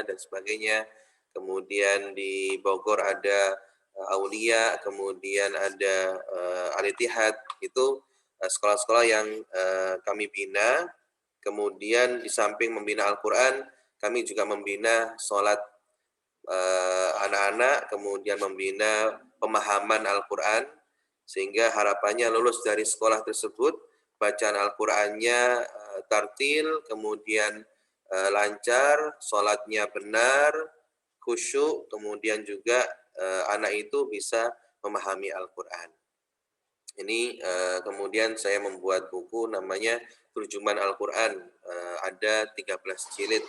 Mulia dan sebagainya. Kemudian di Bogor ada Aulia, kemudian ada Al-Ittihad. Itu sekolah-sekolah yang kami bina. Kemudian di samping membina Al-Quran, kami juga membina sholat anak-anak, kemudian membina pemahaman Al-Quran, sehingga harapannya lulus dari sekolah tersebut, bacaan Al-Qurannya tartil, kemudian lancar, sholatnya benar, khusyuk, kemudian juga anak itu bisa memahami Al-Quran. Ini kemudian saya membuat buku namanya Terjuman Al-Quran. Ada 13 jilid.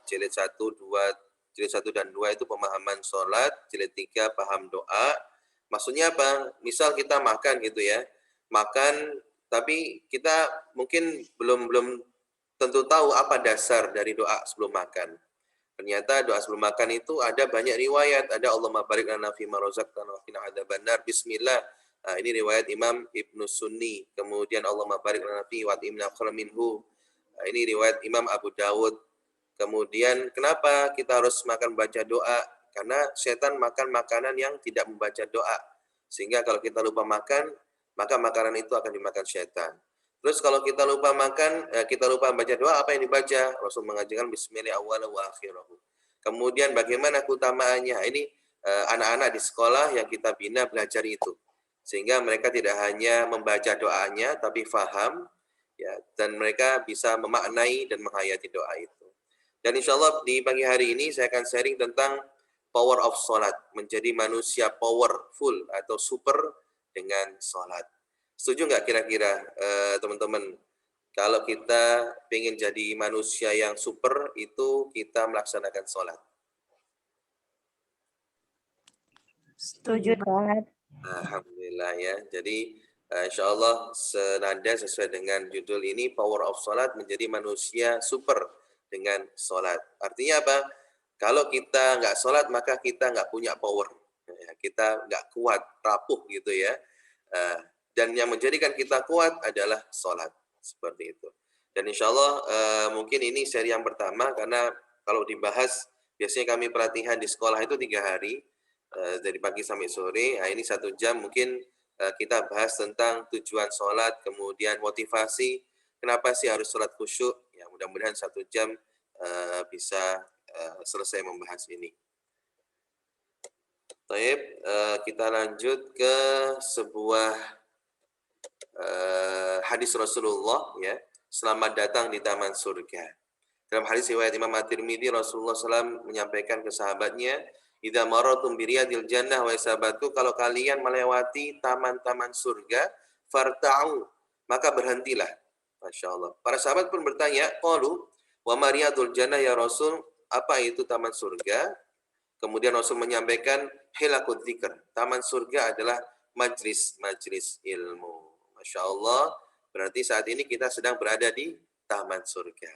Jilid 1, 2, jilid 1 dan 2 itu pemahaman sholat, jilid 3 paham doa. Maksudnya apa? Misal kita makan gitu ya. Makan tapi kita mungkin belum tentu tahu apa dasar dari doa sebelum makan. Ternyata doa sebelum makan itu ada banyak riwayat. Ada Allahumma barik lana fima razaqtana wa qina adzabannar. Bismillah. Nah, ini riwayat Imam Ibnu Sunni. Kemudian Allahumma barik lana fi wa atimna khairan minhu. Nah, ini riwayat Imam Abu Dawud. Kemudian kenapa kita harus makan baca doa? Karena setan makan makanan yang tidak membaca doa. Sehingga kalau kita lupa makan, maka makanan itu akan dimakan setan. Terus kalau kita lupa makan, kita lupa baca doa, apa yang dibaca? Rasul mengajarkan bismillah awwala wa akhirahu. Kemudian bagaimana keutamaannya? Ini anak-anak di sekolah yang kita bina belajar itu. Sehingga mereka tidak hanya membaca doanya, tapi faham, ya, dan mereka bisa memaknai dan menghayati doa itu. Dan insya Allah di pagi hari ini saya akan sharing tentang power of sholat. Menjadi manusia powerful atau super dengan sholat. Setuju nggak kira-kira teman-teman? Kalau kita ingin jadi manusia yang super, itu kita melaksanakan sholat. Setuju, Ustaz. Alhamdulillah ya. Jadi insya Allah senada sesuai dengan judul ini, power of sholat, menjadi manusia super dengan sholat. Artinya apa? Kalau kita nggak sholat, maka kita nggak punya power. Kita nggak kuat, rapuh gitu ya. Dan yang menjadikan kita kuat adalah sholat. Seperti itu. Dan insya Allah mungkin ini seri yang pertama, karena kalau dibahas, biasanya kami pelatihan di sekolah itu 3 hari, dari pagi sampai sore. Nah, ini 1 jam mungkin kita bahas tentang tujuan sholat, kemudian motivasi, kenapa sih harus sholat khusyuk. Ya, mudah-mudahan 1 jam bisa selesai membahas ini. Baik, kita lanjut ke sebuah hadis Rasulullah, ya. Selamat datang di taman surga. Dalam hadis riwayat Imam At-Tirmidzi, Rasulullah SAW menyampaikan ke sahabatnya, idza maratum bi riyadil jannah wa sahabatku, kalau kalian melewati taman-taman surga, farta'u, maka berhentilah. Masya Allah. Para sahabat pun bertanya, qalu wa ma riyadul jannah ya Rasul, apa itu taman surga? Kemudian Rasul menyampaikan, hilakut dzikr. Taman surga adalah majlis ilmu. Masya Allah, berarti saat ini kita sedang berada di taman surga.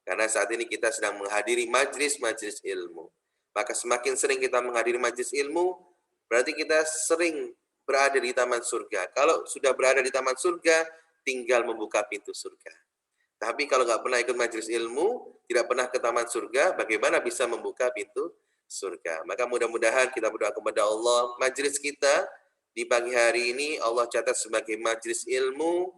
Karena saat ini kita sedang menghadiri majlis ilmu. Maka semakin sering kita menghadiri majlis ilmu, berarti kita sering berada di taman surga. Kalau sudah berada di taman surga, tinggal membuka pintu surga. Tapi kalau nggak pernah ikut majlis ilmu, tidak pernah ke taman surga, bagaimana bisa membuka pintu surga? Maka mudah-mudahan kita berdoa kepada Allah, majlis kita di pagi hari ini Allah catat sebagai majlis ilmu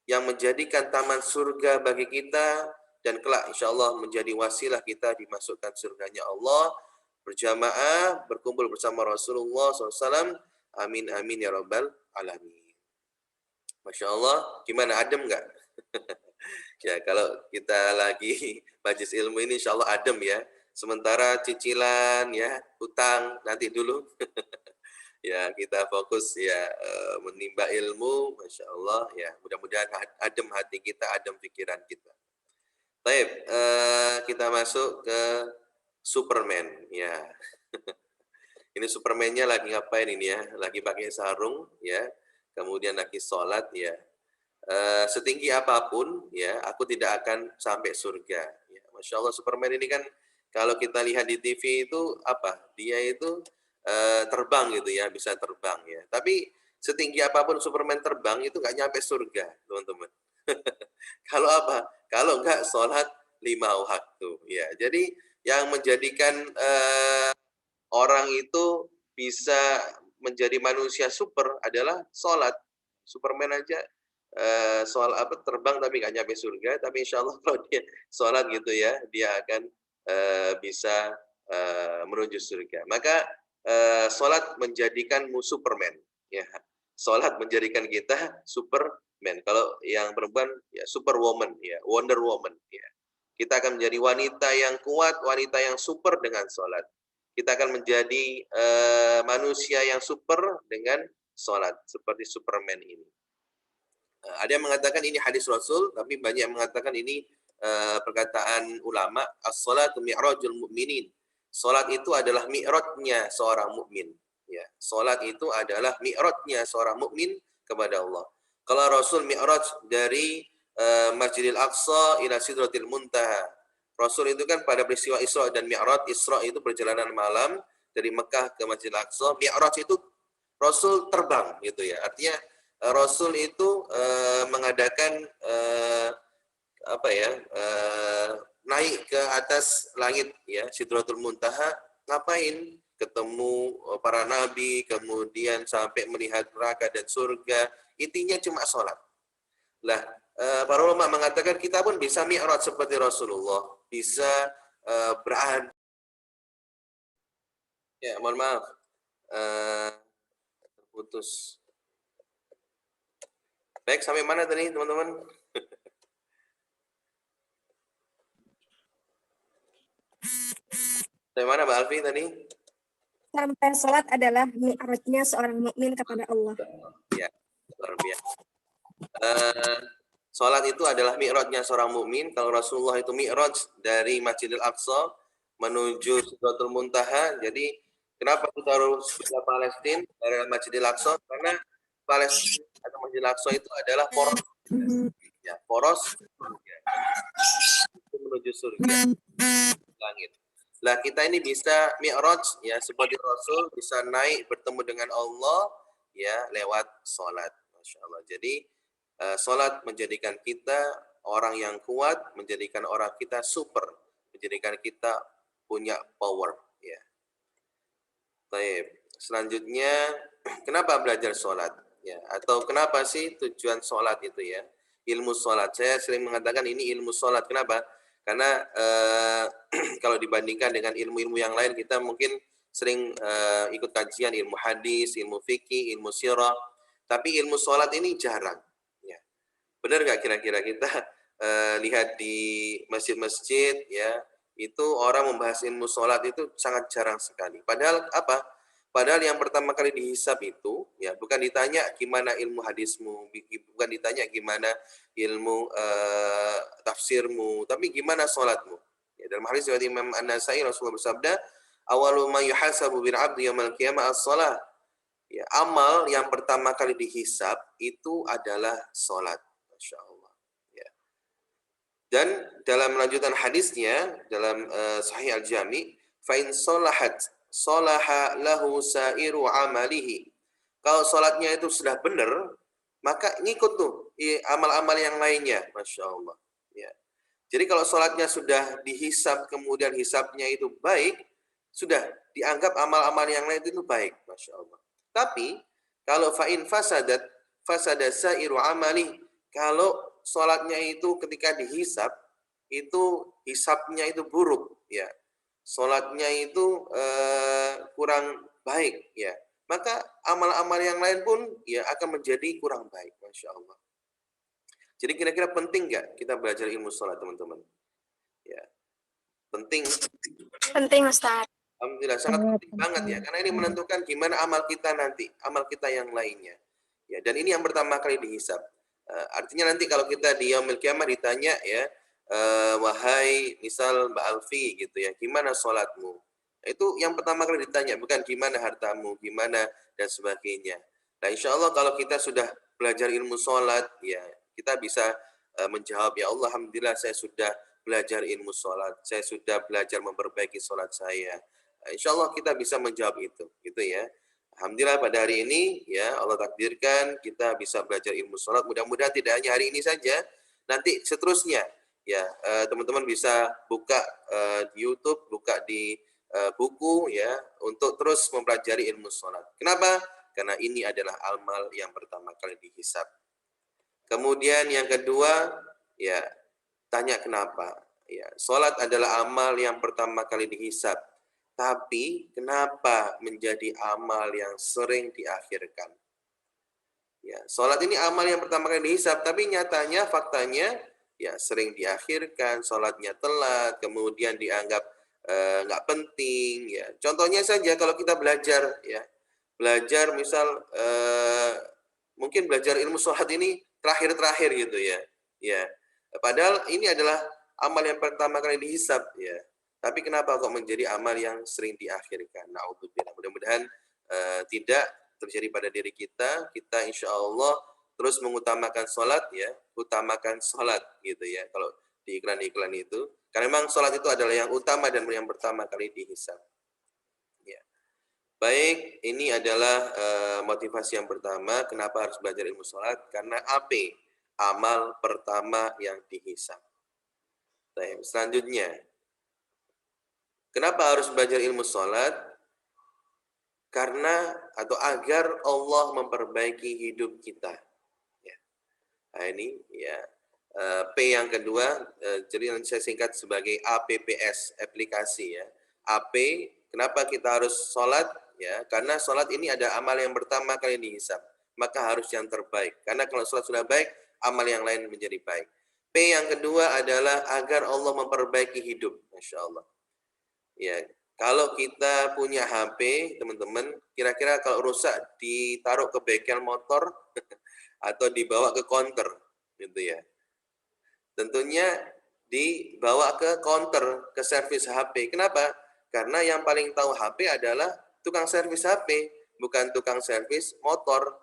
yang menjadikan taman surga bagi kita, dan kelak insya Allah menjadi wasilah kita dimasukkan surganya Allah, berjamaah, berkumpul bersama Rasulullah SAW. Amin, amin, ya Rabbal Alamin. Masya Allah, gimana, adem nggak? Ya, kalau kita lagi majlis ilmu ini insya Allah adem ya. Sementara cicilan, ya, hutang, nanti dulu. Ya, kita fokus ya menimba ilmu, Masya Allah ya. Mudah-mudahan adem hati kita, adem pikiran kita. Baik, kita masuk ke Superman ya. Ini Superman-nya lagi ngapain ini ya? Lagi pakai sarung ya. Kemudian lagi sholat ya. Setinggi apapun ya, aku tidak akan sampai surga. Ya, Masya Allah, Superman ini kan kalau kita lihat di TV itu apa? Dia itu terbang gitu ya, bisa terbang ya. Tapi setinggi apapun Superman terbang itu nggak nyampe surga, teman-teman. Kalau apa? Kalau nggak sholat 5 waktu ya. Jadi yang menjadikan orang itu bisa menjadi manusia super adalah sholat. Superman aja soal apa terbang tapi nggak nyampe surga, tapi insya Allah kalau dia sholat gitu ya, dia akan bisa menuju surga. Maka sholat menjadikanmu Superman, ya. Sholat menjadikan kita Superman. Kalau yang perempuan ya Superwoman, ya Wonder Woman, ya. Kita akan menjadi wanita yang kuat, wanita yang super dengan sholat. Kita akan menjadi manusia yang super dengan sholat, seperti Superman ini. Ada yang mengatakan ini hadis Rasul, tapi banyak yang mengatakan ini perkataan ulama. As-salatu mi'rajul mu'minin. Salat itu adalah mi'rajnya seorang mukmin. Ya, salat itu adalah mi'rajnya seorang mukmin kepada Allah. Kalau Rasul mi'raj dari Masjidil Aqsa ila Sidratil Muntaha. Rasul itu kan pada peristiwa Isra dan Mi'raj. Isra itu perjalanan malam dari Mekah ke Masjidil Aqsa. Mi'raj itu Rasul terbang gitu ya. Artinya Rasul itu mengadakan apa ya, naik ke atas langit ya, Sidratul Muntaha. Ngapain? Ketemu para nabi, kemudian sampai melihat neraka dan surga. Intinya cuma sholat. Lah, para ulama mengatakan kita pun bisa mi'raj seperti Rasulullah, bisa berada. Ya, mohon maaf, terputus. Baik, sampai mana tadi teman-teman? Sampai mana Mbak Alfi tadi? Sampai sholat adalah mi'rajnya seorang mukmin kepada Allah. Ya, luar biasa. Sholat itu adalah mi'rajnya seorang mukmin. Kalau Rasulullah itu mi'raj dari Masjidil Aqsa menuju Sidratul Muntaha. Jadi kenapa kita harus ke Palestina dari Masjidil Aqsa? Karena Palestina atau Masjidil Aqsa itu adalah poros, ya, poros surga. Menuju surga langit. Lah kita ini bisa mi'raj ya seperti Rasul, bisa naik bertemu dengan Allah ya lewat sholat. Masya Allah. Jadi sholat menjadikan kita orang yang kuat, menjadikan orang kita super, menjadikan kita punya power ya. Baik. Selanjutnya kenapa belajar sholat ya, atau kenapa sih tujuan sholat itu ya, ilmu sholat. Saya sering mengatakan ini ilmu sholat. Kenapa? Karena kalau dibandingkan dengan ilmu-ilmu yang lain, kita mungkin sering ikut kajian ilmu hadis, ilmu fikih, ilmu sirah, tapi ilmu sholat ini jarang. Ya. Benar nggak kira-kira kita lihat di masjid-masjid ya, itu orang membahas ilmu sholat itu sangat jarang sekali. Padahal apa? Padahal yang pertama kali dihisab itu ya bukan ditanya gimana ilmu hadismu, bukan ditanya gimana ilmu tafsirmu, tapi gimana sholatmu. Ya, dalam hadis riwayat Imam An-Nasai Rasulullah bersabda, "Awalu ma yuhasabu bil 'abdi yaumil qiyamah as-shalah." Ya, amal yang pertama kali dihisab itu adalah sholat. Masya Allah. Ya. Dan dalam lanjutan hadisnya dalam Sahih Al-Jami, fa in sholahat sholaha lahu sa'iru amalihi. Kalau sholatnya itu sudah benar, maka ngikut tuh amal-amal yang lainnya. Masya Allah. Ya. Jadi kalau sholatnya sudah dihisab, kemudian hisabnya itu baik, sudah dianggap amal-amal yang lain itu baik. Masya Allah. Tapi kalau fa'in fasada sa'iru amali, kalau sholatnya itu ketika dihisab, itu hisabnya itu buruk, ya. Sholatnya itu kurang baik, ya. Maka amal-amal yang lain pun ya akan menjadi kurang baik, Masya Allah. Jadi kira-kira penting nggak kita belajar ilmu sholat, teman-teman? Ya, penting. Penting, Ustaz. Alhamdulillah, sangat penting banget ya, karena ini menentukan gimana amal kita nanti, amal kita yang lainnya. Ya, dan ini yang pertama kali dihisab. Artinya nanti kalau kita di yaumil qiyamah ditanya ya, wahai misal Mbak Alfi gitu ya, gimana sholatmu? Itu yang pertama kali ditanya, bukan gimana hartamu, gimana dan sebagainya. Nah, insya Allah kalau kita sudah belajar ilmu sholat, ya kita bisa menjawab, ya Allah, alhamdulillah saya sudah belajar ilmu sholat, saya sudah belajar memperbaiki sholat saya. Insya Allah kita bisa menjawab itu, gitu ya. Alhamdulillah pada hari ini ya Allah takdirkan kita bisa belajar ilmu sholat. Mudah-mudahan tidak hanya hari ini saja, nanti seterusnya Ya, teman-teman bisa buka di YouTube, buka di buku ya untuk terus mempelajari ilmu sholat. Kenapa? Karena ini adalah amal yang pertama kali dihisab. Kemudian yang kedua, ya tanya kenapa. Ya, sholat adalah amal yang pertama kali dihisab. Tapi kenapa menjadi amal yang sering diakhirkan? Ya, sholat ini amal yang pertama kali dihisab, tapi nyatanya, faktanya, ya sering diakhirkan, sholatnya telat, kemudian dianggap nggak penting. Ya, contohnya saja kalau kita belajar, ya belajar misal mungkin belajar ilmu sholat ini terakhir-terakhir gitu ya. Ya, padahal ini adalah amal yang pertama kali dihisab ya. Tapi kenapa kok menjadi amal yang sering diakhirkan? Naudzubillah. Mudah-mudahan tidak terjadi pada diri kita. Kita insya Allah terus mengutamakan sholat ya, utamakan sholat gitu ya. Kalau di iklan-iklan itu, karena memang sholat itu adalah yang utama dan yang pertama kali dihisab. Ya. Baik, ini adalah motivasi yang pertama. Kenapa harus belajar ilmu sholat? Karena AP, amal pertama yang dihisab. Baik, selanjutnya, kenapa harus belajar ilmu sholat? Karena atau agar Allah memperbaiki hidup kita. Ya. Nah ini ya P yang kedua, jadi nanti saya singkat sebagai APPS, aplikasi ya. AP, kenapa kita harus sholat? Ya, karena sholat ini ada amal yang pertama kali dihisab, maka harus yang terbaik. Karena kalau sholat sudah baik, amal yang lain menjadi baik. P yang kedua adalah agar Allah memperbaiki hidup, masya Allah. Ya, kalau kita punya HP, teman-teman, kira-kira kalau rusak ditaruh ke bengkel motor atau dibawa ke counter, gitu ya. Tentunya dibawa ke counter, ke servis HP. Kenapa? Karena yang paling tahu HP adalah tukang servis HP, bukan tukang servis motor.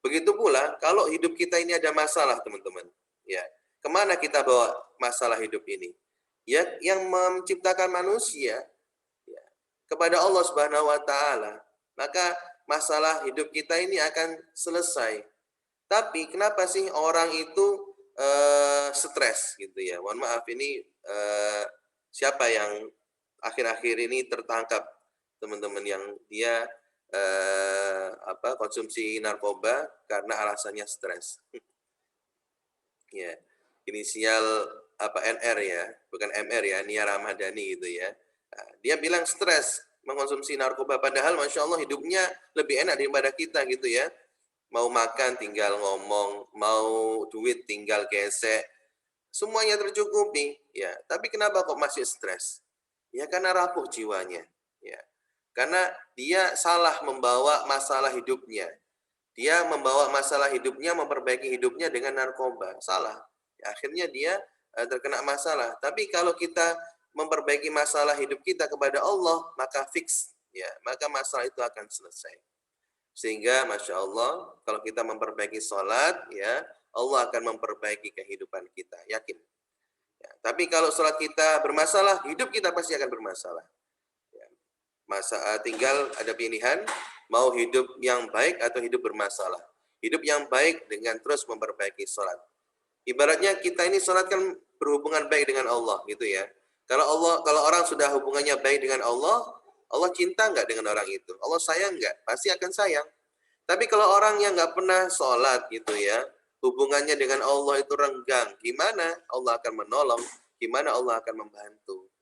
Begitu pula kalau hidup kita ini ada masalah, teman-teman. Ya, kemana kita bawa masalah hidup ini? Ya, yang menciptakan manusia ya, kepada Allah Subhanahu wa taala. Maka masalah hidup kita ini akan selesai. Tapi kenapa sih orang itu stres gitu ya? Mohon maaf ini siapa yang akhir-akhir ini tertangkap teman-teman yang dia konsumsi narkoba karena alasannya stres. Ya, inisial NR ya, bukan MR ya, Nia Ramadhani gitu ya. Nah, dia bilang stres mengkonsumsi narkoba, padahal masya Allah hidupnya lebih enak daripada kita gitu ya. Mau makan tinggal ngomong, mau duit tinggal gesek, semuanya tercukupi. Ya, tapi kenapa kok masih stres? Ya karena rapuh jiwanya. Ya, karena dia salah membawa masalah hidupnya. Dia membawa masalah hidupnya, memperbaiki hidupnya dengan narkoba. Salah. Ya, akhirnya dia terkena masalah. Tapi kalau kita memperbaiki masalah hidup kita kepada Allah, maka fix. Ya, maka masalah itu akan selesai. Sehingga Masya Allah, kalau kita memperbaiki sholat, ya Allah akan memperbaiki kehidupan kita. Yakin. Ya, tapi kalau sholat kita bermasalah, hidup kita pasti akan bermasalah. Tinggal ada pilihan mau hidup yang baik atau hidup bermasalah. Hidup yang baik dengan terus memperbaiki sholat. Ibaratnya kita ini sholat kan berhubungan baik dengan Allah gitu ya. Kalau orang sudah hubungannya baik dengan Allah, Allah cinta nggak dengan orang itu? Allah sayang nggak? Pasti akan sayang. Tapi kalau orang yang nggak pernah sholat gitu ya, hubungannya dengan Allah itu renggang, gimana Allah akan menolong? Gimana Allah akan membantu?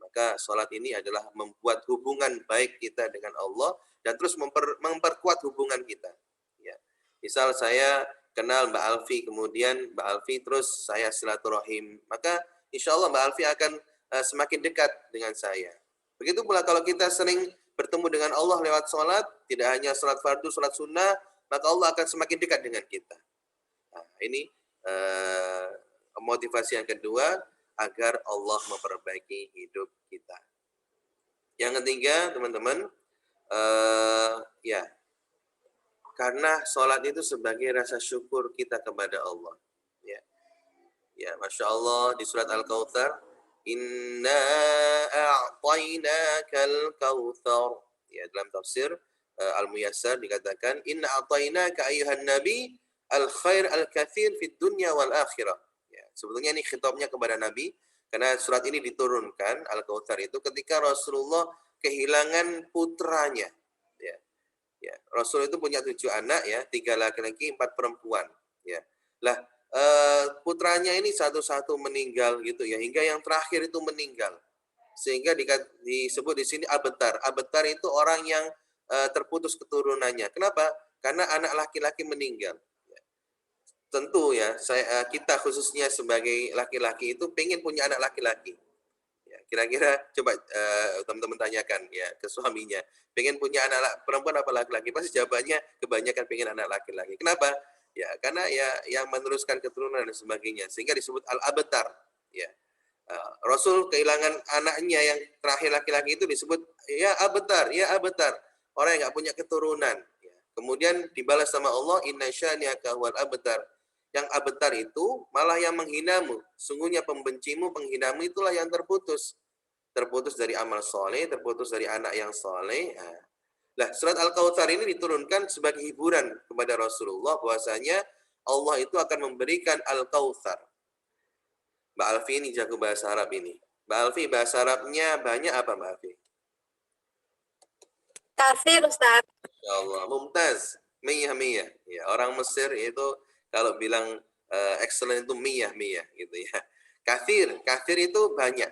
Maka sholat ini adalah membuat hubungan baik kita dengan Allah dan terus memperkuat hubungan kita. Ya. Misal saya kenal Mbak Alfi, kemudian Mbak Alfi terus saya silaturahim, maka insya Allah Mbak Alfi akan semakin dekat dengan saya. Begitu pula kalau kita sering bertemu dengan Allah lewat sholat, tidak hanya sholat fardu, sholat sunnah, maka Allah akan semakin dekat dengan kita. Nah, ini motivasi yang kedua, agar Allah memperbaiki hidup kita. Yang ketiga, teman-teman, karena sholat itu sebagai rasa syukur kita kepada Allah. Ya, Masya Allah di surat Al-Kautsar, Inna a'tainakal kautsar. Ya, dalam tafsir Al-Muyassar dikatakan, Inna a'tainaka ayyuhan nabi al-khair al-kathir fid dunya wal akhirah. Sebetulnya ini khitabnya kepada Nabi karena surat ini diturunkan Al-Kautsar itu ketika Rasulullah kehilangan putranya. Ya, ya. Rasul itu punya 7 anak ya, 3 laki-laki, 4 perempuan. Ya, lah putranya ini satu-satu meninggal gitu ya, hingga yang terakhir itu meninggal. Sehingga disebut di sini abetar. Abetar itu orang yang terputus keturunannya. Kenapa? Karena anak laki-laki meninggal. Tentu ya, kita khususnya sebagai laki-laki itu pengen punya anak laki-laki. Ya, kira-kira coba teman-teman tanyakan ya ke suaminya, pengen punya anak perempuan apa laki-laki? Pasti jawabannya kebanyakan pengen anak laki-laki. Kenapa? Ya, karena ya yang meneruskan keturunan dan sebagainya. Sehingga disebut al-abetar. Ya. Rasul kehilangan anaknya yang terakhir laki-laki itu disebut ya abetar, ya abetar. Orang yang nggak punya keturunan. Ya. Kemudian dibalas sama Allah, inna syani'aka wal abetar. Yang abetar itu malah yang menghinamu. Sungguhnya pembencimu, penghinamu itulah yang terputus. Terputus dari amal soleh, terputus dari anak yang soleh. Nah, surat Al-Kautsar ini diturunkan sebagai hiburan kepada Rasulullah bahwasanya Allah itu akan memberikan Al-Kautsar. Mbak Alfi ini jago bahasa Arab ini. Mbak Alfi, bahasa Arabnya banyak apa Mbak Alfi? Kafir, Ustaz. Ya Allah, mumtaz. Miyah. Ya, orang Mesir itu kalau bilang excellent itu miyah gitu ya. Kafir itu banyak.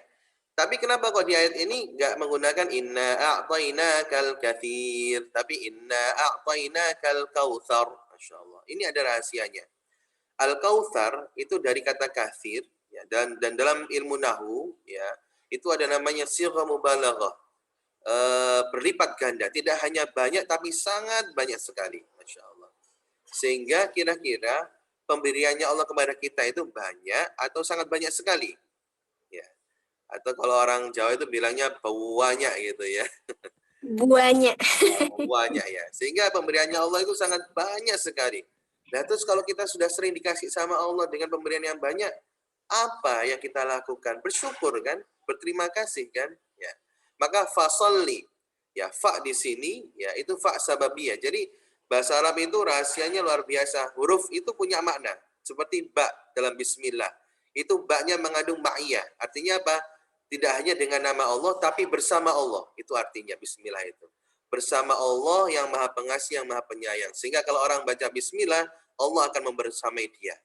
Tapi kenapa kok di ayat ini nggak menggunakan inna a'tainakal katsir, tapi inna a'tainakal kautsar. Masya Allah. Ini ada rahasianya. Al-Kautsar itu dari kata katsir ya, dan dalam ilmu nahwu ya, itu ada namanya sighah mubalaghah. Berlipat ganda, tidak hanya banyak tapi sangat banyak sekali. Masya Allah. Sehingga kira-kira pemberiannya Allah kepada kita itu banyak atau sangat banyak sekali. Ya. Atau kalau orang Jawa itu bilangnya banyak gitu ya. Banyak. Banyak ya. Sehingga pemberiannya Allah itu sangat banyak sekali. Nah terus kalau kita sudah sering dikasih sama Allah dengan pemberian yang banyak, apa yang kita lakukan? Bersyukur kan? Berterima kasih kan? Ya. Maka fasolli, ya fa di sini, ya itu fa sababiyah. Jadi bahasa Arab itu rahasianya luar biasa. Huruf itu punya makna. Seperti ba dalam Bismillah. Itu ba-nya mengandung ma'iyah. Artinya apa? Tidak hanya dengan nama Allah, tapi bersama Allah. Itu artinya Bismillah itu. Bersama Allah yang maha pengasih, yang maha penyayang. Sehingga kalau orang baca Bismillah, Allah akan membersamai dia.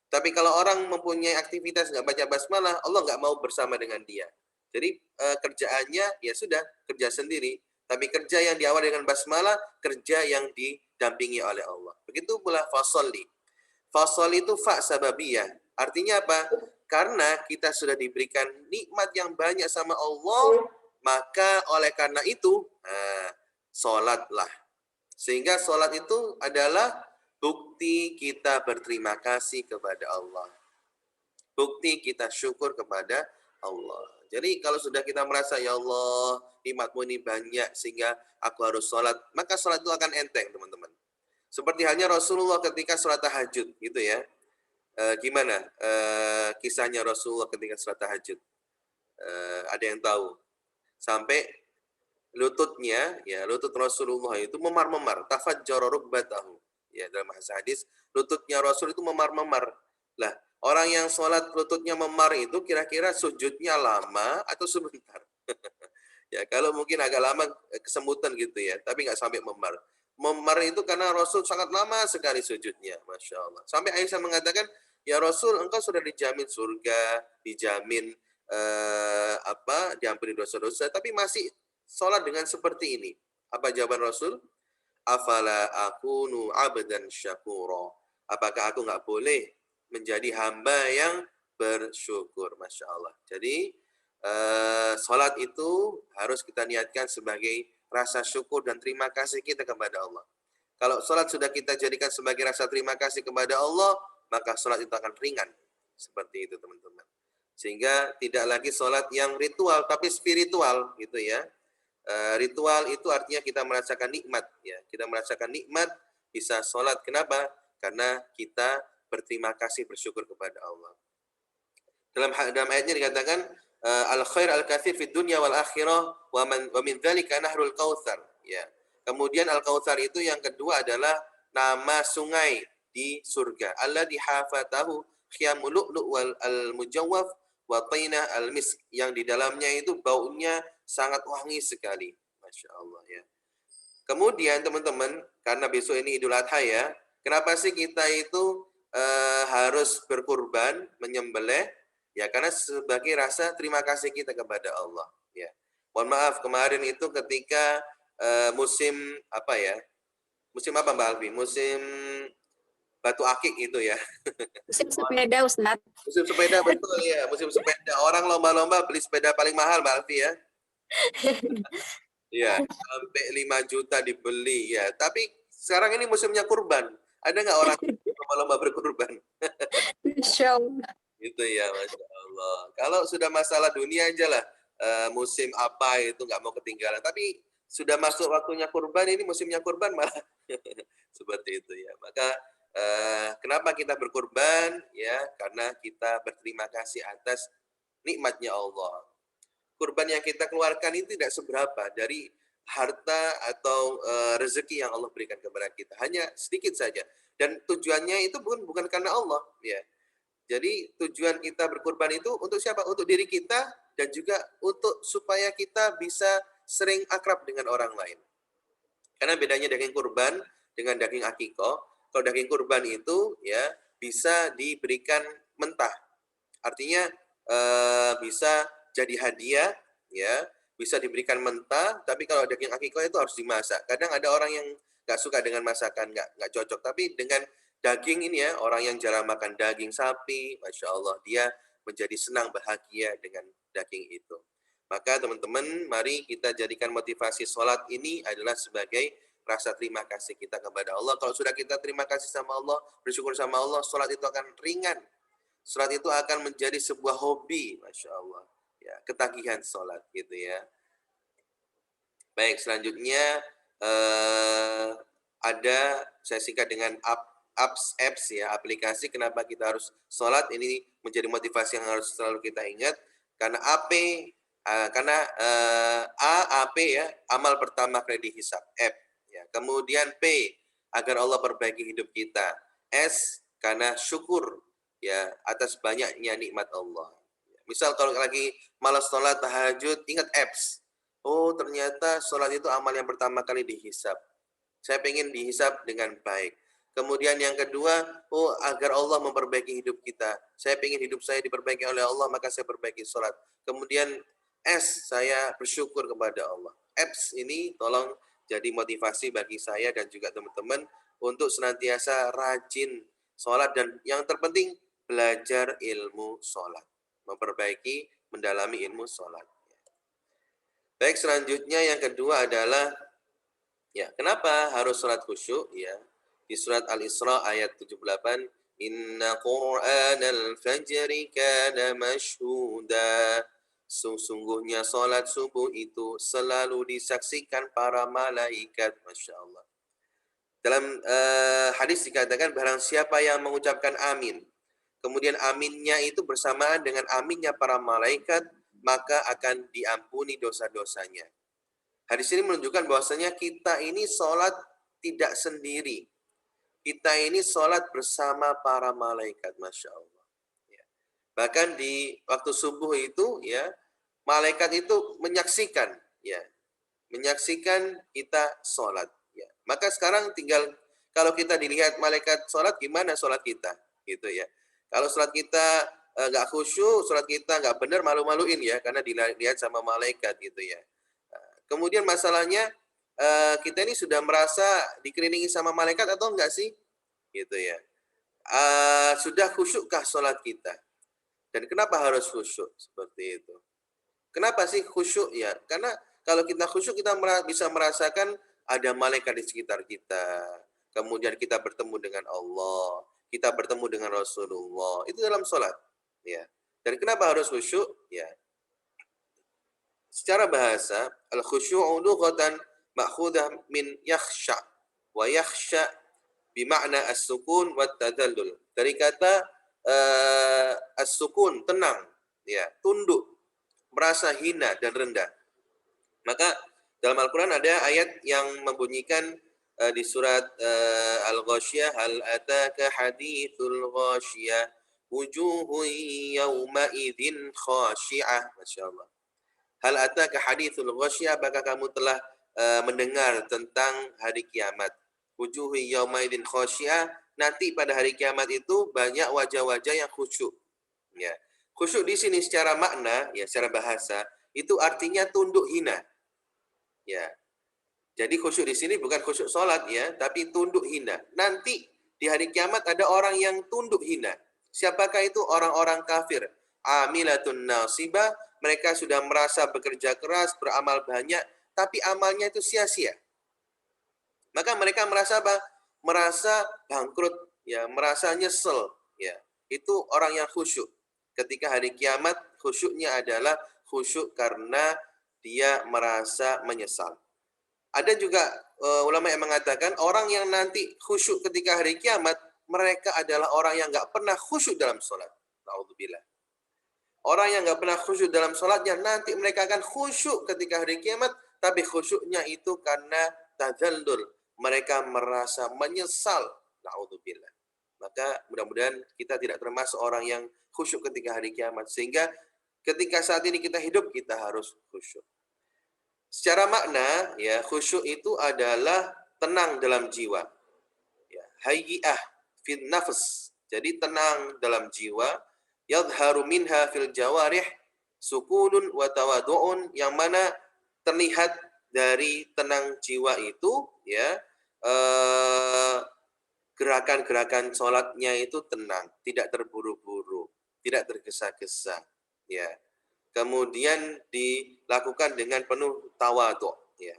Tapi kalau orang mempunyai aktivitas nggak baca basmalah, Allah nggak mau bersama dengan dia. Jadi kerjaannya ya sudah kerja sendiri. Tapi kerja yang diawali dengan basmalah, kerja yang didampingi oleh Allah. Begitu pula fasolli. Fasolli itu fa sababiyah. Artinya apa? Karena kita sudah diberikan nikmat yang banyak sama Allah, maka oleh karena itu, sholatlah. Sehingga sholat itu adalah bukti kita berterima kasih kepada Allah. Bukti kita syukur kepada Allah. Jadi kalau sudah kita merasa, ya Allah, nikmatmu ini banyak sehingga aku harus sholat, maka sholat itu akan enteng, teman-teman. Seperti halnya Rasulullah ketika sholat tahajud, gitu ya. Gimana kisahnya Rasulullah ketika sholat tahajud? Ada yang tahu? Sampai lututnya, ya lutut Rasulullah itu memar-memar, tafajjara rukbatahu. Ya, dalam hadis lututnya Rasul itu memar-memar. Lah, orang yang sholat lututnya memar itu kira-kira sujudnya lama atau sebentar? Ya, kalau mungkin agak lama kesemutan gitu ya, tapi nggak sampai memar. Memar itu karena Rasul sangat lama sekali sujudnya, Masya Allah. Sampai Aisyah mengatakan, ya Rasul, engkau sudah dijamin surga, dijamin diampuni dosa-dosa, tapi masih sholat dengan seperti ini. Apa jawaban Rasul? Afala akunu abdan syakura. Apakah aku nggak boleh menjadi hamba yang bersyukur? Masya Allah. Jadi sholat itu harus kita niatkan sebagai rasa syukur dan terima kasih kita kepada Allah. Kalau sholat sudah kita jadikan sebagai rasa terima kasih kepada Allah, maka sholat itu akan ringan. Seperti itu teman-teman. Sehingga tidak lagi sholat yang ritual, tapi spiritual gitu ya. Ritual itu artinya kita merasakan nikmat ya. Kita merasakan nikmat bisa sholat. Kenapa? Karena kita berterima kasih bersyukur kepada Allah. Dalam ayatnya dikatakan al khair al katsir fid dunya wal akhirah wa min dzalika nahrul kautsar ya. Kemudian al kautsar itu yang kedua adalah nama sungai di surga. Alladzi hafatahu khiyamul lu'lu' wal al-mujawwaf wa tainah al-misk, yang di dalamnya itu baunya sangat wangi sekali. Masya Allah ya. Kemudian teman-teman, karena besok ini Idul Adha ya, kenapa sih kita itu harus berkurban, menyembelih? Ya karena sebagai rasa terima kasih kita kepada Allah. Ya. Mohon maaf kemarin itu ketika musim apa ya? Musim apa Mbak Alfi? Musim batu akik itu ya. Musim sepeda, Ustaz. Musim sepeda betul ya, musim sepeda. Orang lomba-lomba beli sepeda paling mahal Mbak Alfi ya. Iya, sampai 5 juta dibeli ya. Tapi sekarang ini musimnya kurban. Ada nggak orang lomba-lomba berkurban? Masya Allah. Gitu ya, Masya Allah. Kalau sudah masalah dunia aja lah, musim apa itu nggak mau ketinggalan. Tapi sudah masuk waktunya kurban, ini musimnya kurban malah seperti itu ya. Maka kenapa kita berkurban? Ya, karena kita berterima kasih atas nikmatnya Allah. Kurban yang kita keluarkan itu tidak seberapa dari harta atau rezeki yang Allah berikan kepada kita, hanya sedikit saja, dan tujuannya itu bukan karena Allah ya. Jadi tujuan kita berkurban itu untuk siapa? Untuk diri kita, dan juga untuk supaya kita bisa sering akrab dengan orang lain. Karena bedanya daging kurban dengan daging akikoh, kalau daging kurban itu ya bisa diberikan mentah, artinya bisa jadi hadiah ya, bisa diberikan mentah. Tapi kalau daging akikah itu harus dimasak. Kadang ada orang yang nggak suka dengan masakan, nggak cocok. Tapi dengan daging ini ya, orang yang jarang makan daging sapi, Masya Allah, dia menjadi senang bahagia dengan daging itu. Maka teman-teman, mari kita jadikan motivasi sholat ini adalah sebagai rasa terima kasih kita kepada Allah. Kalau sudah kita terima kasih sama Allah, bersyukur sama Allah, sholat itu akan ringan. Sholat itu akan menjadi sebuah hobi, Masya Allah. Ya, ketagihan sholat gitu ya. Baik, selanjutnya ada, saya singkat dengan apps ya, aplikasi. Kenapa kita harus sholat? Ini menjadi motivasi yang harus selalu kita ingat. Karena AP ya, amal pertama kredit hisab, app. Ya. Kemudian P, agar Allah perbaiki hidup kita. S, karena syukur ya atas banyaknya nikmat Allah. Misal kalau lagi malas sholat tahajud, ingat apps. Oh ternyata sholat itu amal yang pertama kali dihisab. Saya pengen dihisab dengan baik. Kemudian yang kedua, oh agar Allah memperbaiki hidup kita. Saya pengen hidup saya diperbaiki oleh Allah, maka saya perbaiki sholat. Kemudian S, saya bersyukur kepada Allah. Apps ini tolong jadi motivasi bagi saya dan juga teman-teman untuk senantiasa rajin sholat, dan yang terpenting belajar ilmu sholat, memperbaiki, mendalami ilmu sholat. Baik, selanjutnya yang kedua adalah ya kenapa harus sholat khusyuk ya. Di surat Al-Isra ayat 78, Inna Qur'anal fajri kana mashhuda. Sesungguhnya sholat subuh itu selalu disaksikan para malaikat. Masya Allah. Dalam hadis dikatakan barang siapa yang mengucapkan amin, kemudian aminnya itu bersamaan dengan aminnya para malaikat, maka akan diampuni dosa-dosanya. Hadis ini menunjukkan bahwasanya kita ini sholat tidak sendiri. Kita ini sholat bersama para malaikat, Masya Allah. Ya. Bahkan di waktu subuh itu, ya, malaikat itu menyaksikan, ya, menyaksikan kita sholat. Ya. Maka sekarang tinggal kalau kita dilihat malaikat sholat, gimana sholat kita, gitu ya. Kalau sholat kita nggak khusyuk, sholat kita nggak benar, malu-maluin ya, karena dilihat sama malaikat gitu ya. Kemudian masalahnya kita ini sudah merasa dikelilingi sama malaikat atau enggak sih, gitu ya. Sudah khusyukkah sholat kita? Dan kenapa harus khusyuk seperti itu? Kenapa sih khusyuk ya? Karena kalau kita khusyuk kita bisa merasakan ada malaikat di sekitar kita. Kemudian kita bertemu dengan Allah, kita bertemu dengan Rasulullah. Itu dalam sholat. Ya. Dan kenapa harus khusyuk? Ya. Secara bahasa, al-khusyu'u lughatan ma'khudah min yakhsha. Wa yakhsha bima'na as-sukun wa tadallul. Dari kata as-sukun, tenang, ya, tunduk, merasa hina dan rendah. Maka dalam Al-Quran ada ayat yang membunyikan di surat Al-Ghasyiyah, hal ataka hadithul ghasyiyah wujuhun yawma idzin khashi'ah. Masyaallah. Hal ataka hadithul ghasyiyah, apakah kamu telah mendengar tentang hari kiamat? Wujuhun yawma idzin khashi'ah, nanti pada hari kiamat itu banyak wajah-wajah yang khusyuk. Ya. Khusyuk di sini secara makna, ya secara bahasa, itu artinya tunduk hina. Ya. Jadi khusyuk di sini bukan khusyuk sholat ya, tapi tunduk hina. Nanti di hari kiamat ada orang yang tunduk hina. Siapakah itu? Orang-orang kafir. Amilatun nasibah, mereka sudah merasa bekerja keras, beramal banyak, tapi amalnya itu sia-sia. Maka mereka merasa apa? Merasa bangkrut, ya, merasa nyesel, ya. Itu orang yang khusyuk. Ketika hari kiamat, khusyuknya adalah khusyuk karena dia merasa menyesal. Ada juga ulama yang mengatakan orang yang nanti khusyuk ketika hari kiamat, mereka adalah orang yang nggak pernah khusyuk dalam sholat. Na'udzubillah. Orang yang nggak pernah khusyuk dalam sholatnya, nanti mereka akan khusyuk ketika hari kiamat, tapi khusyuknya itu karena tadzallul. Mereka merasa menyesal. Na'udzubillah. Maka mudah-mudahan kita tidak termasuk orang yang khusyuk ketika hari kiamat. Sehingga ketika saat ini kita hidup, kita harus khusyuk. Secara makna, ya, khusyuk itu adalah tenang dalam jiwa. Ya, hayyi'ah fil nafs. Jadi tenang dalam jiwa, yadhharu minha fil jawarih sukunun wa tawadu'un, yang mana terlihat dari tenang jiwa itu, ya, gerakan-gerakan sholatnya itu tenang, tidak terburu-buru, tidak tergesa-gesa, ya. Kemudian dilakukan dengan penuh tawadhu, ya.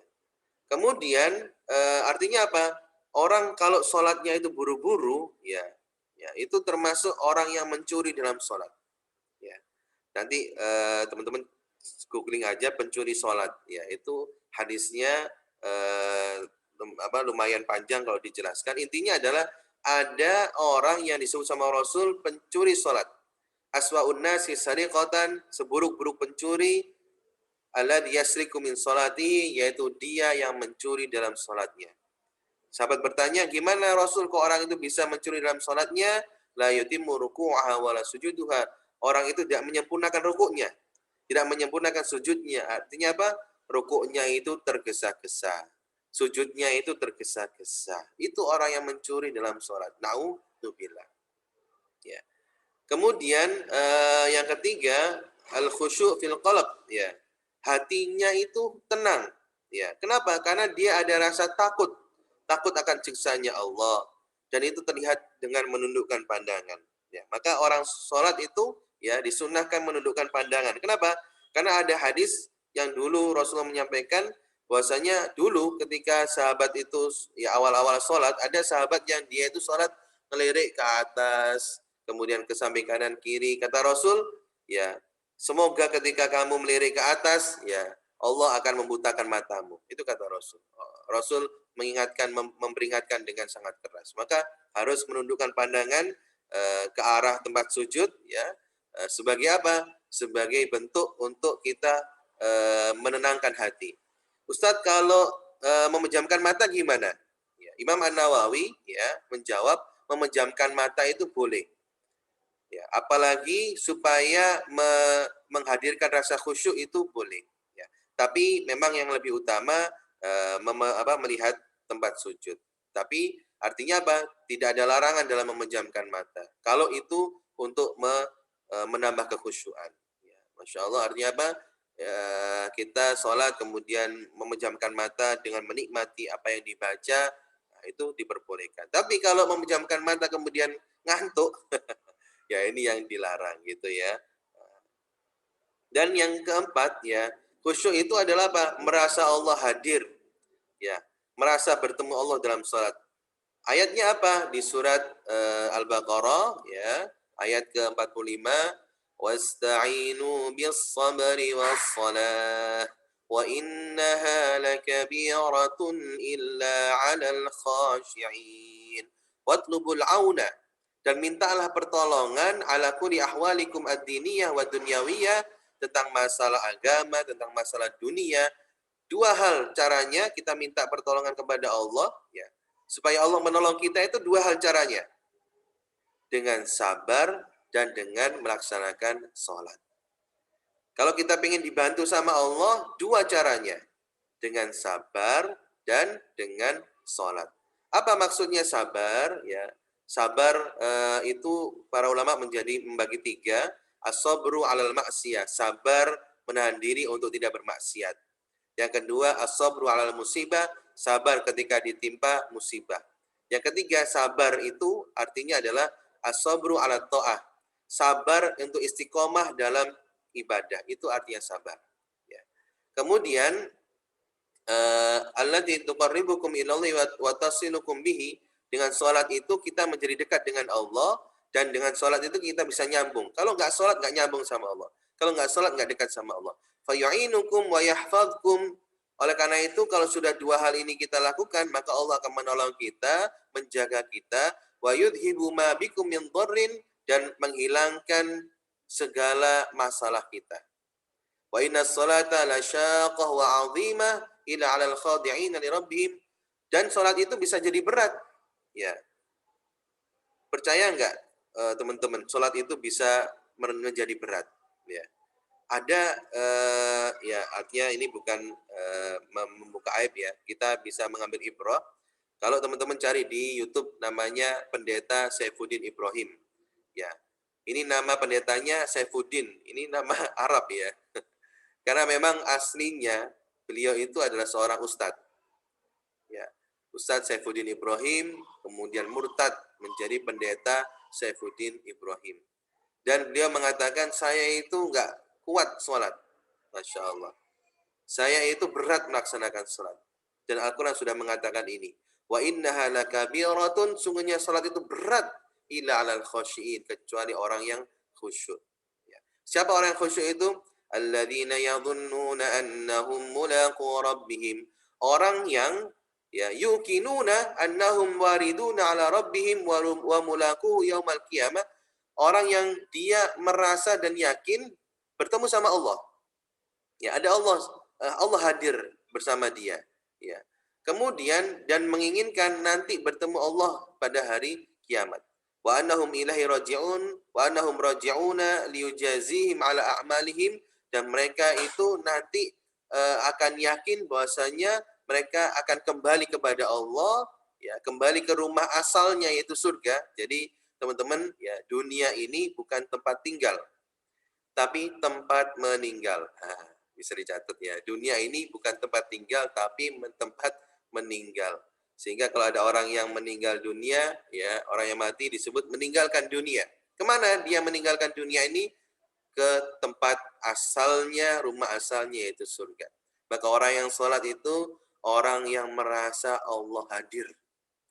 Kemudian artinya apa? Orang kalau sholatnya itu buru-buru, ya, ya itu termasuk orang yang mencuri dalam sholat, ya. Nanti teman-teman googling aja pencuri sholat, ya, itu hadisnya lumayan panjang kalau dijelaskan. Intinya adalah ada orang yang disebut sama Rasul pencuri sholat. Aswa'un nasi sariqatan, seburuk-buruk pencuri, alladzi yasriku min sholatihi, yaitu dia yang mencuri dalam sholatnya. Sahabat bertanya, gimana Rasul kok orang itu bisa mencuri dalam sholatnya? La yutimmu ruku'aha wa la sujuduha. Orang itu tidak menyempurnakan rukuknya, tidak menyempurnakan sujudnya. Artinya apa? Rukuknya itu tergesa-gesa, sujudnya itu tergesa-gesa. Itu orang yang mencuri dalam sholat. Na'udzubillah. Ya. Kemudian yang ketiga, al-khusyuk fil qalb, ya. Hatinya itu tenang, ya. Kenapa? Karena dia ada rasa takut, takut akan siksanya Allah, dan itu terlihat dengan menundukkan pandangan, ya. Maka orang sholat itu, ya, disunahkan menundukkan pandangan. Kenapa? Karena ada hadis yang dulu Rasulullah menyampaikan bahwasanya dulu ketika sahabat itu, ya, awal-awal sholat, ada sahabat yang dia itu sholat melirik ke atas, kemudian ke samping kanan kiri. Kata Rasul, ya, semoga ketika kamu melirik ke atas, ya, Allah akan membutakan matamu. Itu kata Rasul. Rasul mengingatkan, memperingatkan dengan sangat keras. Maka harus menundukkan pandangan ke arah tempat sujud, ya. Sebagai apa? Sebagai bentuk untuk kita menenangkan hati. Ustadz, kalau memejamkan mata gimana? Ya, Imam An-Nawawi, ya, menjawab, memejamkan mata itu boleh. Ya, apalagi supaya menghadirkan rasa khusyuk itu boleh. Ya. Tapi memang yang lebih utama melihat tempat sujud. Tapi artinya apa? Tidak ada larangan dalam memejamkan mata. Kalau itu untuk menambah kekhusyuan. Ya, Masya Allah, artinya apa? Ya, kita sholat kemudian memejamkan mata dengan menikmati apa yang dibaca, nah, itu diperbolehkan. Tapi kalau memejamkan mata kemudian ngantuk, ya ini yang dilarang gitu ya. Dan yang keempat, ya, khusyuk itu adalah apa? Merasa Allah hadir, ya, merasa bertemu Allah dalam salat. Ayatnya apa? Di surat Al-Baqarah, ya, ayat ke-45, wasta'inu bis-sabri was-salah wa innaha lakabiratun illa 'alal khashi'in watlubul 'auna, dan mintalah pertolongan ala kulli ahwalikum ad-diniyah wa dunyawiyah, tentang masalah agama, tentang masalah dunia. Dua hal caranya kita minta pertolongan kepada Allah, ya. Supaya Allah menolong kita itu dua hal caranya. Dengan sabar dan dengan melaksanakan sholat. Kalau kita ingin dibantu sama Allah, dua caranya. Dengan sabar dan dengan sholat. Apa maksudnya sabar? Ya, sabar itu para ulama membagi tiga. As-sabru 'alal maksiyah, sabar menahan diri untuk tidak bermaksiat. Yang kedua, as-sabru 'alal musibah, sabar ketika ditimpa musibah. Yang ketiga, sabar itu artinya adalah as-sabru 'alat ta'ah, sabar untuk istiqomah dalam ibadah. Itu artinya sabar. Ya. Kemudian allati tuqarribukum ilallahi wa tasilukum bihi, dengan sholat itu kita menjadi dekat dengan Allah, dan dengan sholat itu kita bisa nyambung. Kalau nggak sholat nggak nyambung sama Allah. Kalau nggak sholat nggak dekat sama Allah. Fayu'inukum wa yahfadkum. Oleh karena itu kalau sudah dua hal ini kita lakukan, maka Allah akan menolong kita, menjaga kita, wa yudhibu ma bikum min dharrin, dan menghilangkan segala masalah kita. Wa inna sholata la syaqah wa 'azimah ila 'alal khadi'ina li rabbihim, dan sholat itu bisa jadi berat. Ya. Percaya enggak teman-teman, sholat itu bisa menjadi berat, ya. Ada ya artinya ini bukan membuka aib ya. Kita bisa mengambil ibrah. Kalau teman-teman cari di YouTube namanya Pendeta Saifuddin Ibrahim. Ya. Ini nama pendetanya Saifuddin. Ini nama Arab ya. Karena memang aslinya beliau itu adalah seorang ustadz. Ya, Ustadz Saifuddin Ibrahim kemudian murtad menjadi pendeta Saifuddin Ibrahim. Dan beliau mengatakan, saya itu enggak kuat sholat. Masya Allah. Saya itu berat melaksanakan sholat. Dan Al-Quran sudah mengatakan ini. Wa innaha lakabiratun, sungguhnya sholat itu berat ila 'alal khasyiin, kecuali orang yang khusyuk. Ya. Siapa orang yang khusyuk itu? Alladzina yadhunnuna annahum mulaqu rabbihim. Orang yang ya yuqinuna annahum wariduna ala rabbihim wa mulaqu yaumal qiyamah. Orang yang dia merasa dan yakin bertemu sama Allah. Ya, ada Allah, Allah hadir bersama dia, ya. Kemudian dan menginginkan nanti bertemu Allah pada hari kiamat. Wa annahum ilaihi raji'un wa annahum raji'una liyujazihim ala a'malihim, dan mereka itu nanti akan yakin bahwasanya mereka akan kembali kepada Allah, ya, kembali ke rumah asalnya yaitu surga. Jadi teman-teman, ya, dunia ini bukan tempat tinggal, tapi tempat meninggal. Nah, bisa dicatat ya, dunia ini bukan tempat tinggal tapi tempat meninggal. Sehingga kalau ada orang yang meninggal dunia, ya, orang yang mati disebut meninggalkan dunia. Kemana dia meninggalkan dunia ini? Ke tempat asalnya, rumah asalnya yaitu surga. Maka orang yang sholat itu orang yang merasa Allah hadir.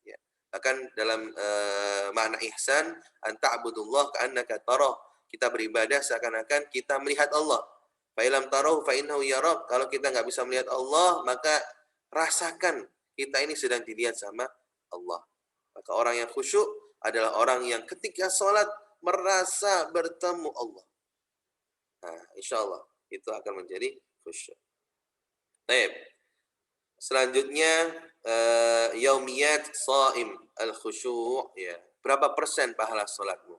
Ya. Bahkan dalam makna ihsan, anta'budullah ka'annaka tarah. Kita beribadah seakan-akan kita melihat Allah. Fa'ilam tarahu fa'innahu yarak. Kalau kita nggak bisa melihat Allah, maka rasakan kita ini sedang dilihat sama Allah. Maka orang yang khusyuk adalah orang yang ketika sholat merasa bertemu Allah. Nah, insya Allah itu akan menjadi khusyuk. Baik. Selanjutnya yaumiyat shaim al-khusyuk, ya. Berapa persen pahala salatmu?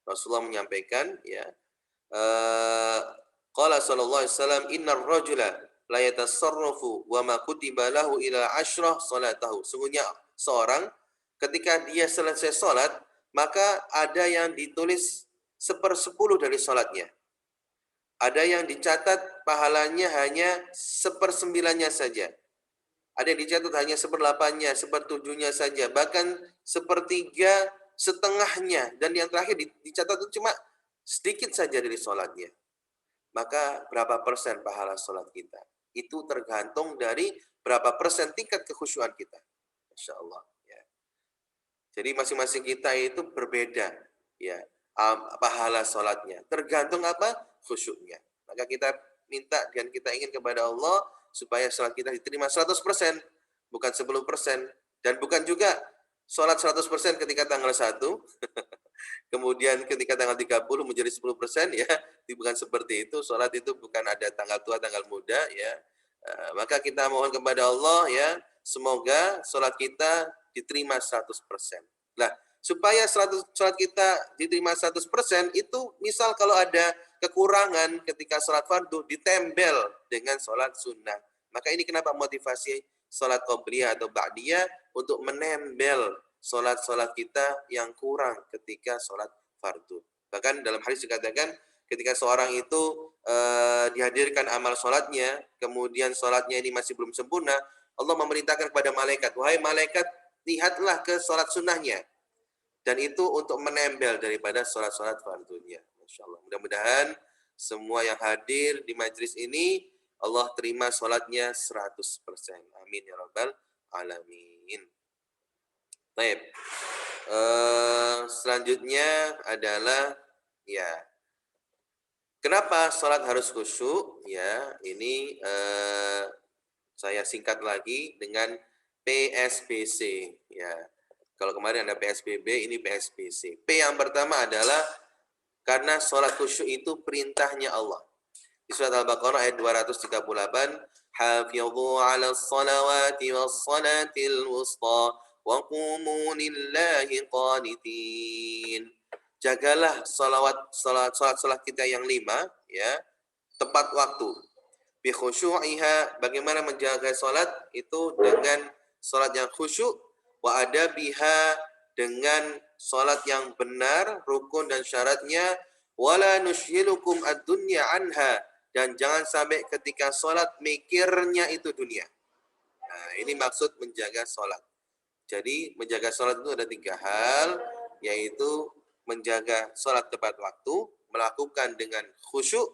Rasulullah menyampaikan, ya. Qala sallallahu alaihi wasallam, innar rajula la yatasarrafu wa ma kutiba lahu ila asyrah salatahu. Sungguhnya seorang ketika dia selesai salat, maka ada yang ditulis 1/10 dari salatnya. Ada yang dicatat pahalanya hanya 1/9-nya saja. Ada yang dicatat hanya 1/8-nya, 1/7-nya saja. Bahkan 1/3, setengahnya. Dan yang terakhir dicatat itu cuma sedikit saja dari sholatnya. Maka berapa persen pahala sholat kita? Itu tergantung dari berapa persen tingkat kekhusyuan kita. Masya Allah. Ya. Jadi masing-masing kita itu berbeda. Ya. Pahala sholatnya. Tergantung apa? Khusyuknya. Maka kita minta dan kita ingin kepada Allah supaya sholat kita diterima 100%, bukan 10%. Dan bukan juga sholat 100% ketika tanggal 1, kemudian ketika tanggal 30 menjadi 10%, ya. Bukan seperti itu. Sholat itu bukan ada tanggal tua, tanggal muda, ya. Maka kita mohon kepada Allah, ya, semoga sholat kita diterima 100%. Nah, Supaya sholat kita diterima 100%, itu misal kalau ada kekurangan ketika sholat fardu, ditempel dengan sholat sunnah. Maka ini kenapa motivasi sholat qobliyah atau ba'diyah untuk menempel sholat-sholat kita yang kurang ketika sholat fardu. Bahkan dalam hadis dikatakan ketika seorang itu dihadirkan amal sholatnya, kemudian sholatnya ini masih belum sempurna, Allah memerintahkan kepada malaikat, wahai malaikat, lihatlah ke sholat sunnahnya. Dan itu untuk menempel daripada sholat-sholat fardunya. Masya Allah. Mudah-mudahan semua yang hadir di majlis ini, Allah terima sholatnya 100%. Amin ya rabbal alamin. Baik. Selanjutnya adalah ya, kenapa sholat harus khusyuk? Ya, ini saya singkat lagi dengan PSBC. Ya, kalau kemarin ada PSBB, ini PSBC. P yang pertama adalah karena sholat khusyuk itu perintahnya Allah. Di surat Al-Baqarah ayat 238, Hafidhu 'ala sholawati was salatil wusta wa qumu lillahi qanitin. Jagalah salat kita yang 5 ya, tepat waktu. Bi khusyu'iha, bagaimana menjaga salat itu dengan salat yang khusyuk, wa adabiha, dengan salat yang benar, rukun dan syaratnya, wala nushyilukum ad-dunya anha, dan jangan sampai ketika salat mikirnya itu dunia. Nah, ini maksud menjaga salat. Jadi menjaga salat itu ada 3 hal, yaitu menjaga salat tepat waktu, melakukan dengan khusyuk,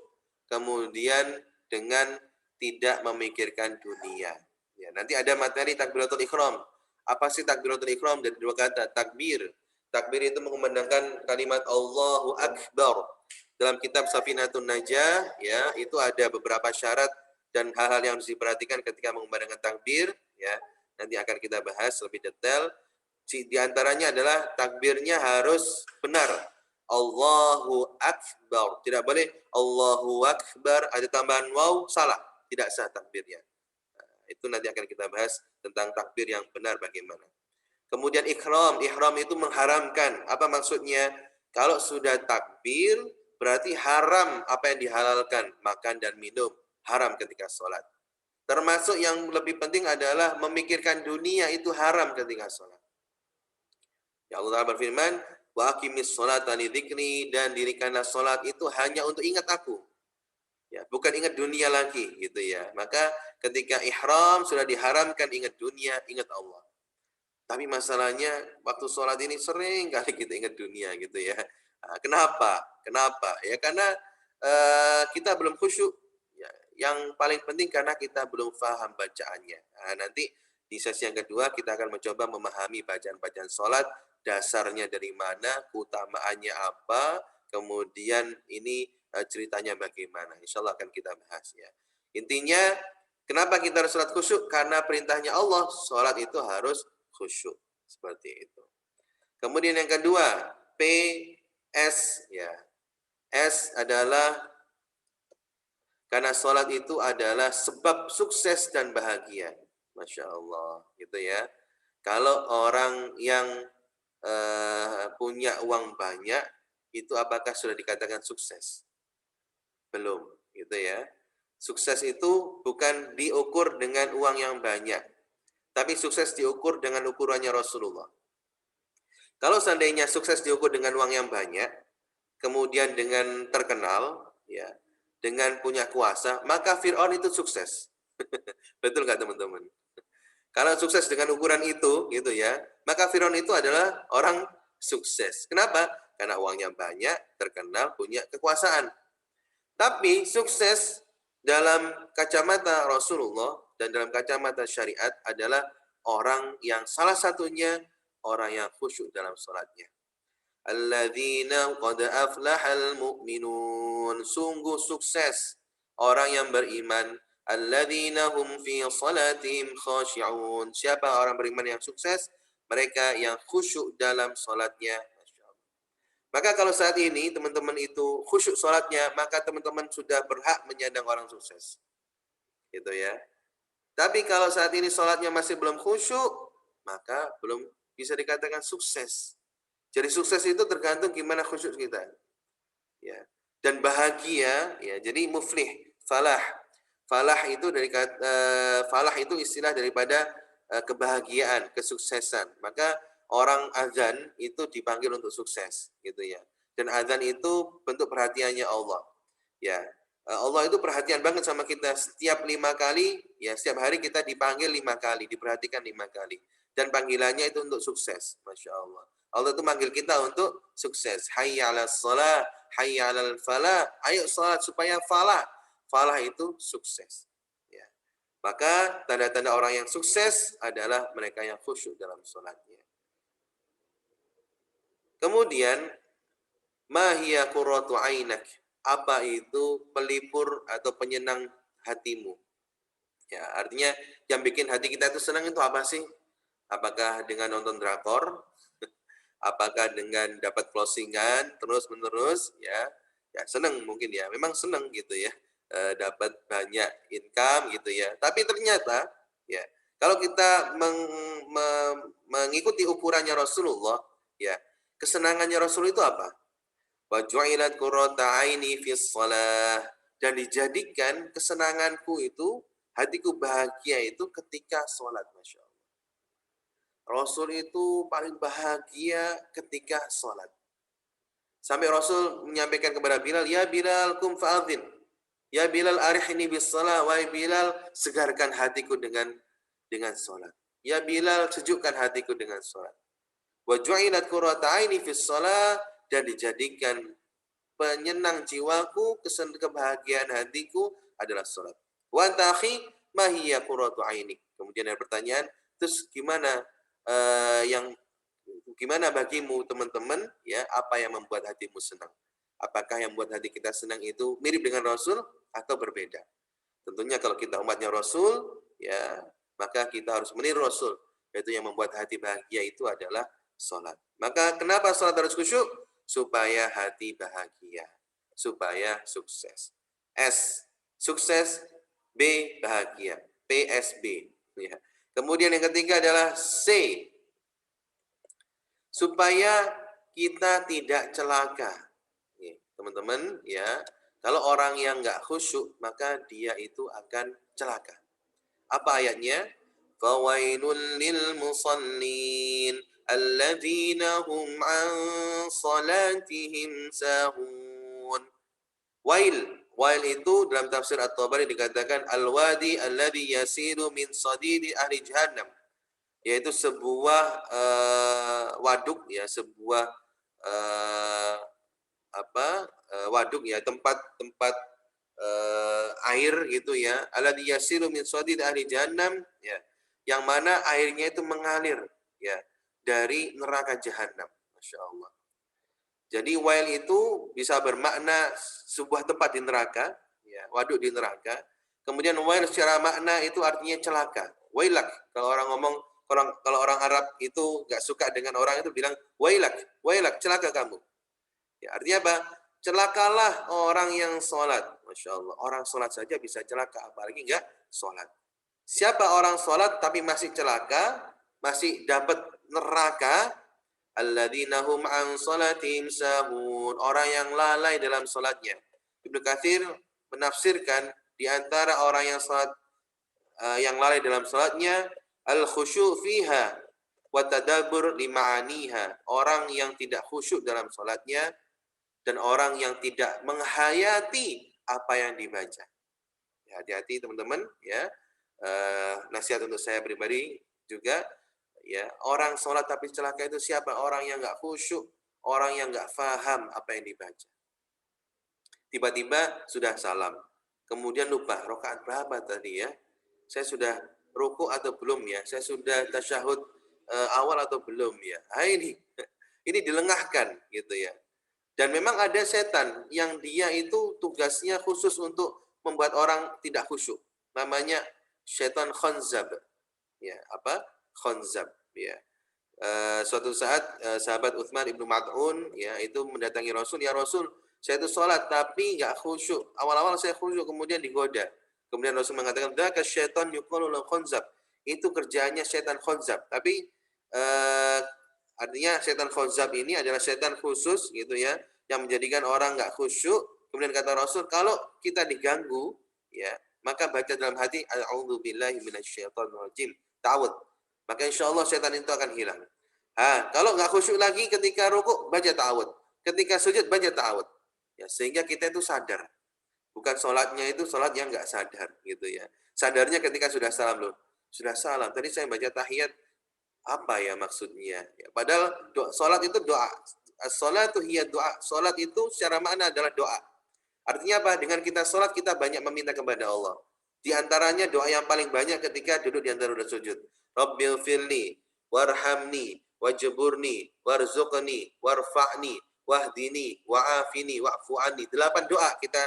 kemudian dengan tidak memikirkan dunia. Ya, nanti ada materi takbiratul ihram. Apa sih takbiratul ihram? Dari 2 kata, takbir. Takbir itu mengumandangkan kalimat Allahu Akbar. Dalam kitab Safinatun Najah, ya, itu ada beberapa syarat dan hal-hal yang harus diperhatikan ketika mengumandangkan takbir, ya. Nanti akan kita bahas lebih detail. Di antaranya adalah takbirnya harus benar. Allahu Akbar. Tidak boleh Allahu Akbar, ada tambahan waw, salah. Tidak sah takbirnya. Nah, itu nanti akan kita bahas tentang takbir yang benar bagaimana. Kemudian ihram. Ihram itu mengharamkan. Apa maksudnya? Kalau sudah takbir, berarti haram apa yang dihalalkan. Makan dan minum. Haram ketika sholat. Termasuk yang lebih penting adalah memikirkan dunia, itu haram ketika sholat. Ya Allah Ta'ala berfirman, wa aqimis sholata li dzikri, dan dirikanlah sholat itu hanya untuk ingat aku. Ya, bukan ingat dunia lagi gitu ya. Maka ketika ihram sudah diharamkan ingat dunia, ingat Allah. Tapi masalahnya waktu sholat ini sering kali kita ingat dunia gitu ya. Nah, kenapa? Kenapa? Ya karena kita belum khusyuk. Ya, yang paling penting karena kita belum paham bacaannya. Nah, nanti di sesi yang kedua kita akan mencoba memahami bacaan-bacaan sholat, dasarnya dari mana, keutamaannya apa, kemudian ini ceritanya bagaimana. Insya Allah akan kita bahas ya. Intinya, kenapa kita harus sholat khusyuk? Karena perintahnya Allah, sholat itu harus khusyuk. Seperti itu. Kemudian yang kedua, PS ya. S adalah karena sholat itu adalah sebab sukses dan bahagia. Masya Allah. Gitu ya. Kalau orang yang punya uang banyak, itu apakah sudah dikatakan sukses? Belum. Gitu ya. Sukses itu bukan diukur dengan uang yang banyak. Tapi sukses diukur dengan ukurannya Rasulullah. Kalau seandainya sukses diukur dengan uang yang banyak, kemudian dengan terkenal, ya, dengan punya kuasa, maka Fir'aun itu sukses. Betul nggak teman-teman? Kalau sukses dengan ukuran itu, gitu ya, maka Fir'aun itu adalah orang sukses. Kenapa? Karena uangnya banyak, terkenal, punya kekuasaan. Tapi sukses dalam kacamata Rasulullah dan dalam kacamata syariat adalah orang yang salah satunya orang yang khusyuk dalam sholatnya. Alladzina qad aflahal mu'minun. Sungguh sukses orang yang beriman. Alladzina hum fi salatihim khashi'un. Siapa orang beriman yang sukses? Mereka yang khusyuk dalam sholatnya. Maka kalau saat ini teman-teman itu khusyuk sholatnya, maka teman-teman sudah berhak menyandang orang sukses. Gitu ya. Tapi kalau saat ini sholatnya masih belum khusyuk, maka belum bisa dikatakan sukses. Jadi sukses itu tergantung gimana khusyuk kita. Ya. Dan bahagia, ya. Jadi muflih, falah. Falah itu dari kata falah itu istilah daripada kebahagiaan, kesuksesan. Maka orang azan itu dipanggil untuk sukses, gitu ya. Dan azan itu bentuk perhatiannya Allah. Ya, Allah itu perhatian banget sama kita. Setiap 5 kali, ya setiap hari kita dipanggil 5 kali, diperhatikan 5 kali. Dan panggilannya itu untuk sukses, Masya Allah. Allah itu manggil kita untuk sukses. Hayya 'alas shalah, hayya 'alal falah. Ayo salat supaya falah. Falah itu sukses. Ya. Maka tanda-tanda orang yang sukses adalah mereka yang khusyuk dalam salatnya. Kemudian, ma hiya qurratu 'ainak? Apa itu pelipur atau penyenang hatimu? Ya, artinya yang bikin hati kita itu senang itu apa sih? Apakah dengan nonton drakor? Apakah dengan dapat closingan terus-menerus? Ya, ya senang mungkin ya. Memang senang gitu ya. Dapat banyak income gitu ya. Tapi ternyata ya, kalau kita mengikuti ukurannya Rasulullah, ya, kesenangannya Rasul itu apa? Wa ju'ilat qurratu 'aini fis shalah, dan dijadikan kesenanganku itu, hatiku bahagia itu ketika sholat, Masya Allah. Rasul itu paling bahagia ketika sholat. Sampai Rasul menyampaikan kepada Bilal, ya Bilal kum fa'adhin. Ya Bilal arihni bis shalah, wahai Bilal segarkan hatiku dengan sholat. Ya Bilal sejukkan hatiku dengan sholat. Wa ju'ilat qurratu 'aini fis shalah, dan dijadikan penyenang jiwaku, kebahagiaan hatiku adalah sholat. Wa ta'khi ma hiya qurratu 'ainik. Kemudian ada pertanyaan, terus gimana gimana bagimu teman-teman, ya, apa yang membuat hatimu senang? Apakah yang membuat hati kita senang itu mirip dengan Rasul atau berbeda? Tentunya kalau kita umatnya Rasul, ya, maka kita harus meniru Rasul, yaitu yang membuat hati bahagia itu adalah sholat. Maka kenapa sholat harus khusyuk? Supaya hati bahagia, supaya sukses. S, sukses. B, bahagia. PSB. Ya. Kemudian yang ketiga adalah C, supaya kita tidak celaka. Teman-teman, ya, kalau orang yang nggak khusyuk, maka dia itu akan celaka. Apa ayatnya? Fawailul lil musallin alladzina hum an salatihim sahun. Wail itu dalam tafsir At-Tabari dikatakan al-wadi alladhi yasiru min sadidi ahli jahannam, yaitu sebuah waduk, ya, sebuah waduk, ya, tempat air gitu ya, alladhi yasiru min sadidi ahli jahannam, ya, yang mana airnya itu mengalir, ya, dari neraka jahanam. Masya Allah. Jadi wail itu bisa bermakna sebuah tempat di neraka, ya, waduk di neraka. Kemudian wail secara makna itu artinya celaka. Wailak, kalau orang ngomong, kalau orang Arab itu nggak suka dengan orang itu bilang wailak, celaka kamu. Ya, artinya apa? Celakalah orang yang sholat. Masya Allah, orang sholat saja bisa celaka, apalagi nggak sholat. Siapa orang sholat tapi masih celaka, masih dapat neraka? Alladzina hum an salatihim sahun, orang yang lalai dalam salatnya. Ibnu Katsir menafsirkan di antara orang yang salat yang lalai dalam salatnya, al khusyu' fiha wa tadabbur li ma'aniha, orang yang tidak khusyuk dalam salatnya dan orang yang tidak menghayati apa yang dibaca. Ya, hati-hati teman-teman, ya. Nasihat untuk saya pribadi juga, ya, orang sholat tapi celaka itu siapa? Orang yang nggak khusyuk, orang yang nggak faham apa yang dibaca. Tiba-tiba sudah salam, kemudian lupa rakaat berapa tadi, ya? Saya sudah ruku atau belum, ya? Saya sudah tasyahud awal atau belum, ya? Ini dilengahkan gitu, ya. Dan memang ada setan yang dia itu tugasnya khusus untuk membuat orang tidak khusyuk. Namanya setan khanzab. Ya, apa? Khanzab, ya. Suatu saat sahabat Utsman ibnu Mad'un, ya, itu mendatangi Rasul, ya Rasul, saya itu sholat tapi nggak khusyuk. Awal-awal saya khusyuk, kemudian digoda. Kemudian Rasul mengatakan, dzaka syaitan yuqalu lahu khanzab. Itu kerjaannya setan khanzab. Tapi Artinya setan khozab ini adalah setan khusus gitu ya, yang menjadikan orang nggak khusyuk. Kemudian kata Rasul, kalau kita diganggu, ya, maka baca dalam hati, a'udzubillahi minasyaitonirrajim, ta'awud. Maka insya Allah setan itu akan hilang. Kalau nggak khusyuk lagi ketika rukuk, baca ta'awud. Ketika sujud, baca ta'awud. Ya, sehingga kita itu sadar. Bukan sholatnya itu sholat yang nggak sadar gitu ya. Sadarnya ketika sudah salam loh. Sudah salam. Tadi saya baca tahiyat, apa ya maksudnya? Ya, padahal sholat itu doa. As-sholatu hiya doa. Sholat itu secara makna adalah doa. Artinya apa? Dengan kita sholat, kita banyak meminta kepada Allah. Di antaranya doa yang paling banyak ketika duduk di antara dua sujud. Rabbil firli, warhamni, wajburni, warzuqni, warfa'ni, wahdini, wa'afini, wa'fu anni. 8 doa kita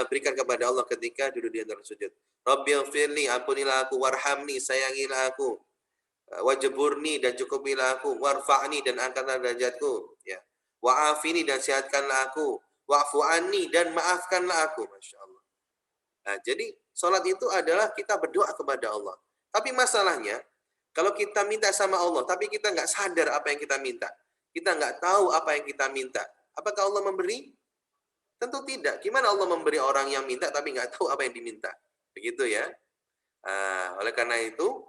berikan kepada Allah ketika duduk di antara sujud. Rabbil firli, ampunilah aku, warhamni, sayangilah aku, wajburni, dan cukupilah aku, warfa'ni, dan angkatlah derajatku, ya. Wa'afini, dan sehatkanlah aku, wa'fu anni, dan maafkanlah aku. Masya Allah. Nah, jadi sholat itu adalah kita berdoa kepada Allah. Tapi masalahnya, kalau kita minta sama Allah, tapi kita nggak sadar apa yang kita minta, kita nggak tahu apa yang kita minta, apakah Allah memberi? Tentu tidak. Gimana Allah memberi orang yang minta tapi nggak tahu apa yang diminta? Begitu ya. Oleh karena itu,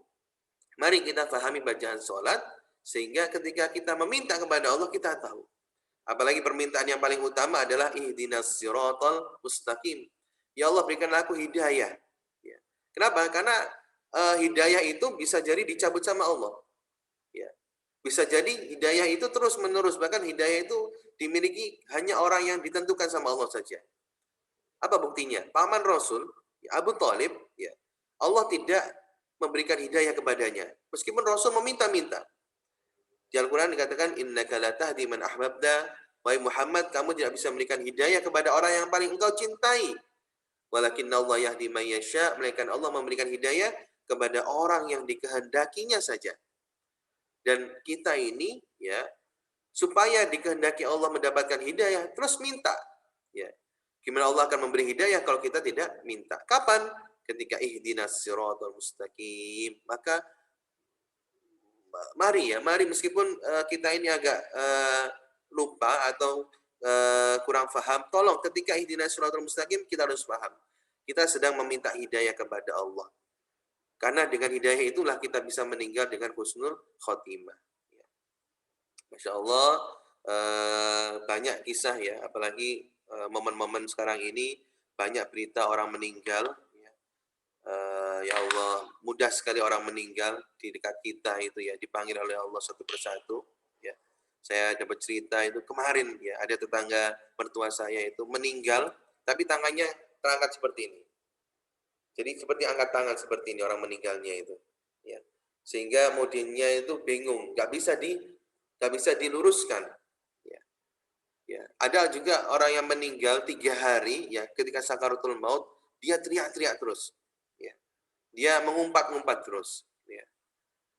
mari kita pahami bacaan sholat, sehingga ketika kita meminta kepada Allah, kita tahu. Apalagi permintaan yang paling utama adalah ihdinas siratal mustaqim. Ya Allah, berikanlah aku hidayah. Ya. Kenapa? Karena hidayah itu bisa jadi dicabut sama Allah. Ya. Bisa jadi hidayah itu terus menerus. Bahkan hidayah itu dimiliki hanya orang yang ditentukan sama Allah saja. Apa buktinya? Paman Rasul, Abu Thalib, ya, Allah tidak memberikan hidayah kepadanya. Meskipun Rasul meminta-minta. Di Al-Quran dikatakan, innaka la tahdi man ahbabta. Wahai Muhammad, kamu tidak bisa memberikan hidayah kepada orang yang paling engkau cintai. Walakinna Allah yahdi man yasha. Melainkan Allah memberikan hidayah kepada orang yang dikehendakinya saja. Dan kita ini, ya, supaya dikehendaki Allah mendapatkan hidayah, terus minta. Ya. Gimana Allah akan memberi hidayah kalau kita tidak minta? Kapan? Ketika ihdinas siratal mustaqim. Maka mari meskipun kita ini agak lupa atau kurang paham, tolong ketika ihdinas siratal mustaqim kita harus paham. Kita sedang meminta hidayah kepada Allah. Karena dengan hidayah itulah kita bisa meninggal dengan husnul khotimah. Masya Allah, banyak kisah ya, apalagi momen-momen sekarang ini banyak berita orang meninggal. Ya Allah, mudah sekali orang meninggal di dekat kita itu ya, dipanggil oleh Allah satu persatu. Ya, saya dapat cerita itu kemarin ya, ada tetangga mertua saya itu meninggal, tapi tangannya terangkat seperti ini. Jadi seperti angkat tangan seperti ini orang meninggalnya itu. Ya, sehingga mudinnya itu bingung, nggak bisa diluruskan. Ya, ada juga orang yang meninggal 3 hari ya, ketika sakaratul maut dia teriak-teriak terus. Dia mengumpat-ngumpat terus. Ya.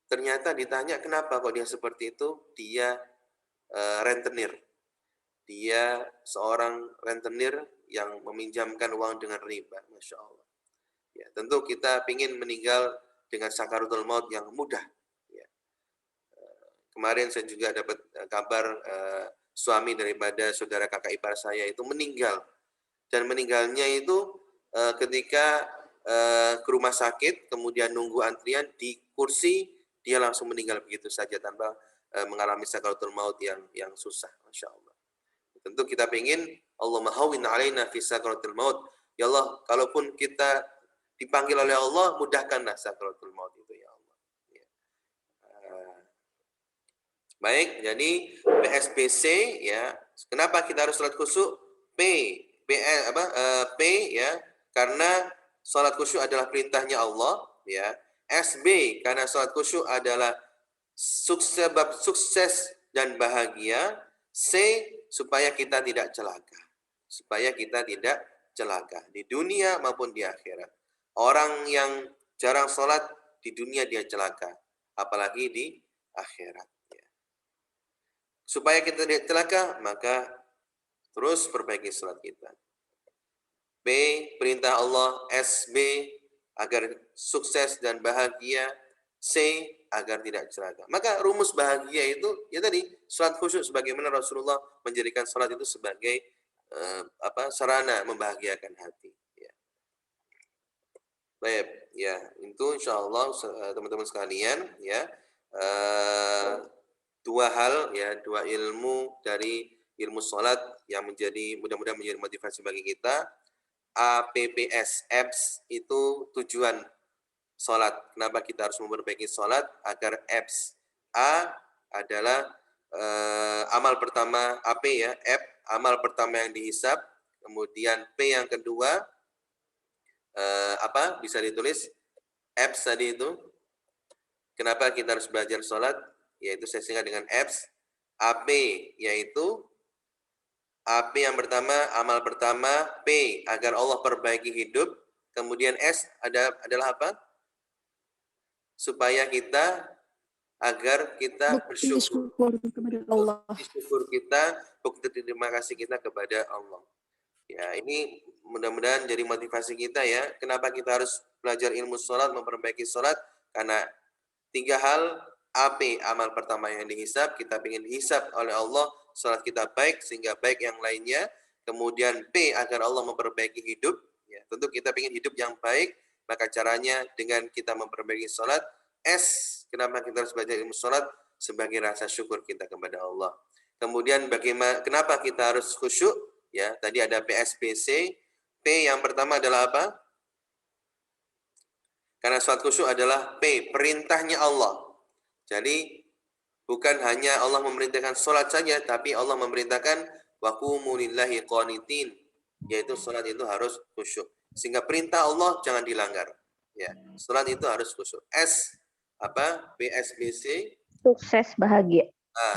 Ternyata ditanya kenapa kok dia seperti itu, dia rentenir. Dia seorang rentenir yang meminjamkan uang dengan riba. Masya Allah. Ya, tentu kita ingin meninggal dengan sakaratul maut yang mudah. Ya. Kemarin saya juga dapat kabar suami daripada saudara kakak ipar saya itu meninggal. Dan meninggalnya itu ketika ke rumah sakit, kemudian nunggu antrian di kursi, dia langsung meninggal begitu saja tanpa mengalami sakaratul maut yang susah. Masya Allah. Tentu kita ingin Allahumma hawwin alaina fi sakaratul maut. Ya Allah, kalaupun kita dipanggil oleh Allah, mudahkanlah sakaratul maut itu ya Allah. Ya. Baik, jadi PSBC ya. Kenapa kita harus salat khusyuk? P ya, karena salat khusyuk adalah perintahnya Allah, ya. SB karena salat khusyuk adalah sebab sukses dan bahagia. C supaya kita tidak celaka. Supaya kita tidak celaka di dunia maupun di akhirat. Orang yang jarang salat di dunia dia celaka, apalagi di akhirat, ya. Supaya kita tidak celaka, maka terus perbaiki salat kita. B, perintah Allah. SB, agar sukses dan bahagia. C. Agar tidak celaka. Maka rumus bahagia itu ya tadi salat khusyuk, sebagaimana Rasulullah menjadikan salat itu sebagai sarana membahagiakan hati. Ya. Baik, ya itu insyaallah teman-teman sekalian ya dua hal ya, dua ilmu dari ilmu salat yang mudah-mudahan menjadi motivasi bagi kita. APPS, apps itu tujuan salat. Kenapa kita harus memperbaiki salat? Agar apps. A adalah amal pertama, AP ya, amal pertama yang dihisab. Kemudian P yang kedua, bisa ditulis? Apps tadi itu. Kenapa kita harus belajar salat? Yaitu saya singkat dengan apps. AP yaitu AP yang pertama, amal pertama. P, agar Allah perbaiki hidup. Kemudian S adalah apa? Supaya kita, agar kita Bukti bersyukur. syukur kepada Allah. Bukti syukur kita, bukti terima kasih kita kepada Allah. Ya, ini mudah-mudahan jadi motivasi kita ya. Kenapa kita harus belajar ilmu sholat, memperbaiki sholat? Karena 3 hal. AP, amal pertama yang dihisab, kita ingin dihisab oleh Allah, sholat kita baik sehingga baik yang lainnya. Kemudian P, agar Allah memperbaiki hidup. Ya, tentu kita ingin hidup yang baik, maka caranya dengan kita memperbaiki sholat. S, kenapa kita harus belajar ilmu sholat? Sebagai rasa syukur kita kepada Allah. Kemudian kenapa kita harus khusyuk? Ya, tadi ada PSBC. P yang pertama adalah apa? Karena sholat khusyuk adalah P, perintahnya Allah. Jadi bukan hanya Allah memerintahkan sholat saja, tapi Allah memerintahkan wa qumu lillahi qanitin, yaitu sholat itu harus khusyuk. Sehingga perintah Allah jangan dilanggar. Ya, sholat itu harus khusyuk. S PSBC, sukses bahagia.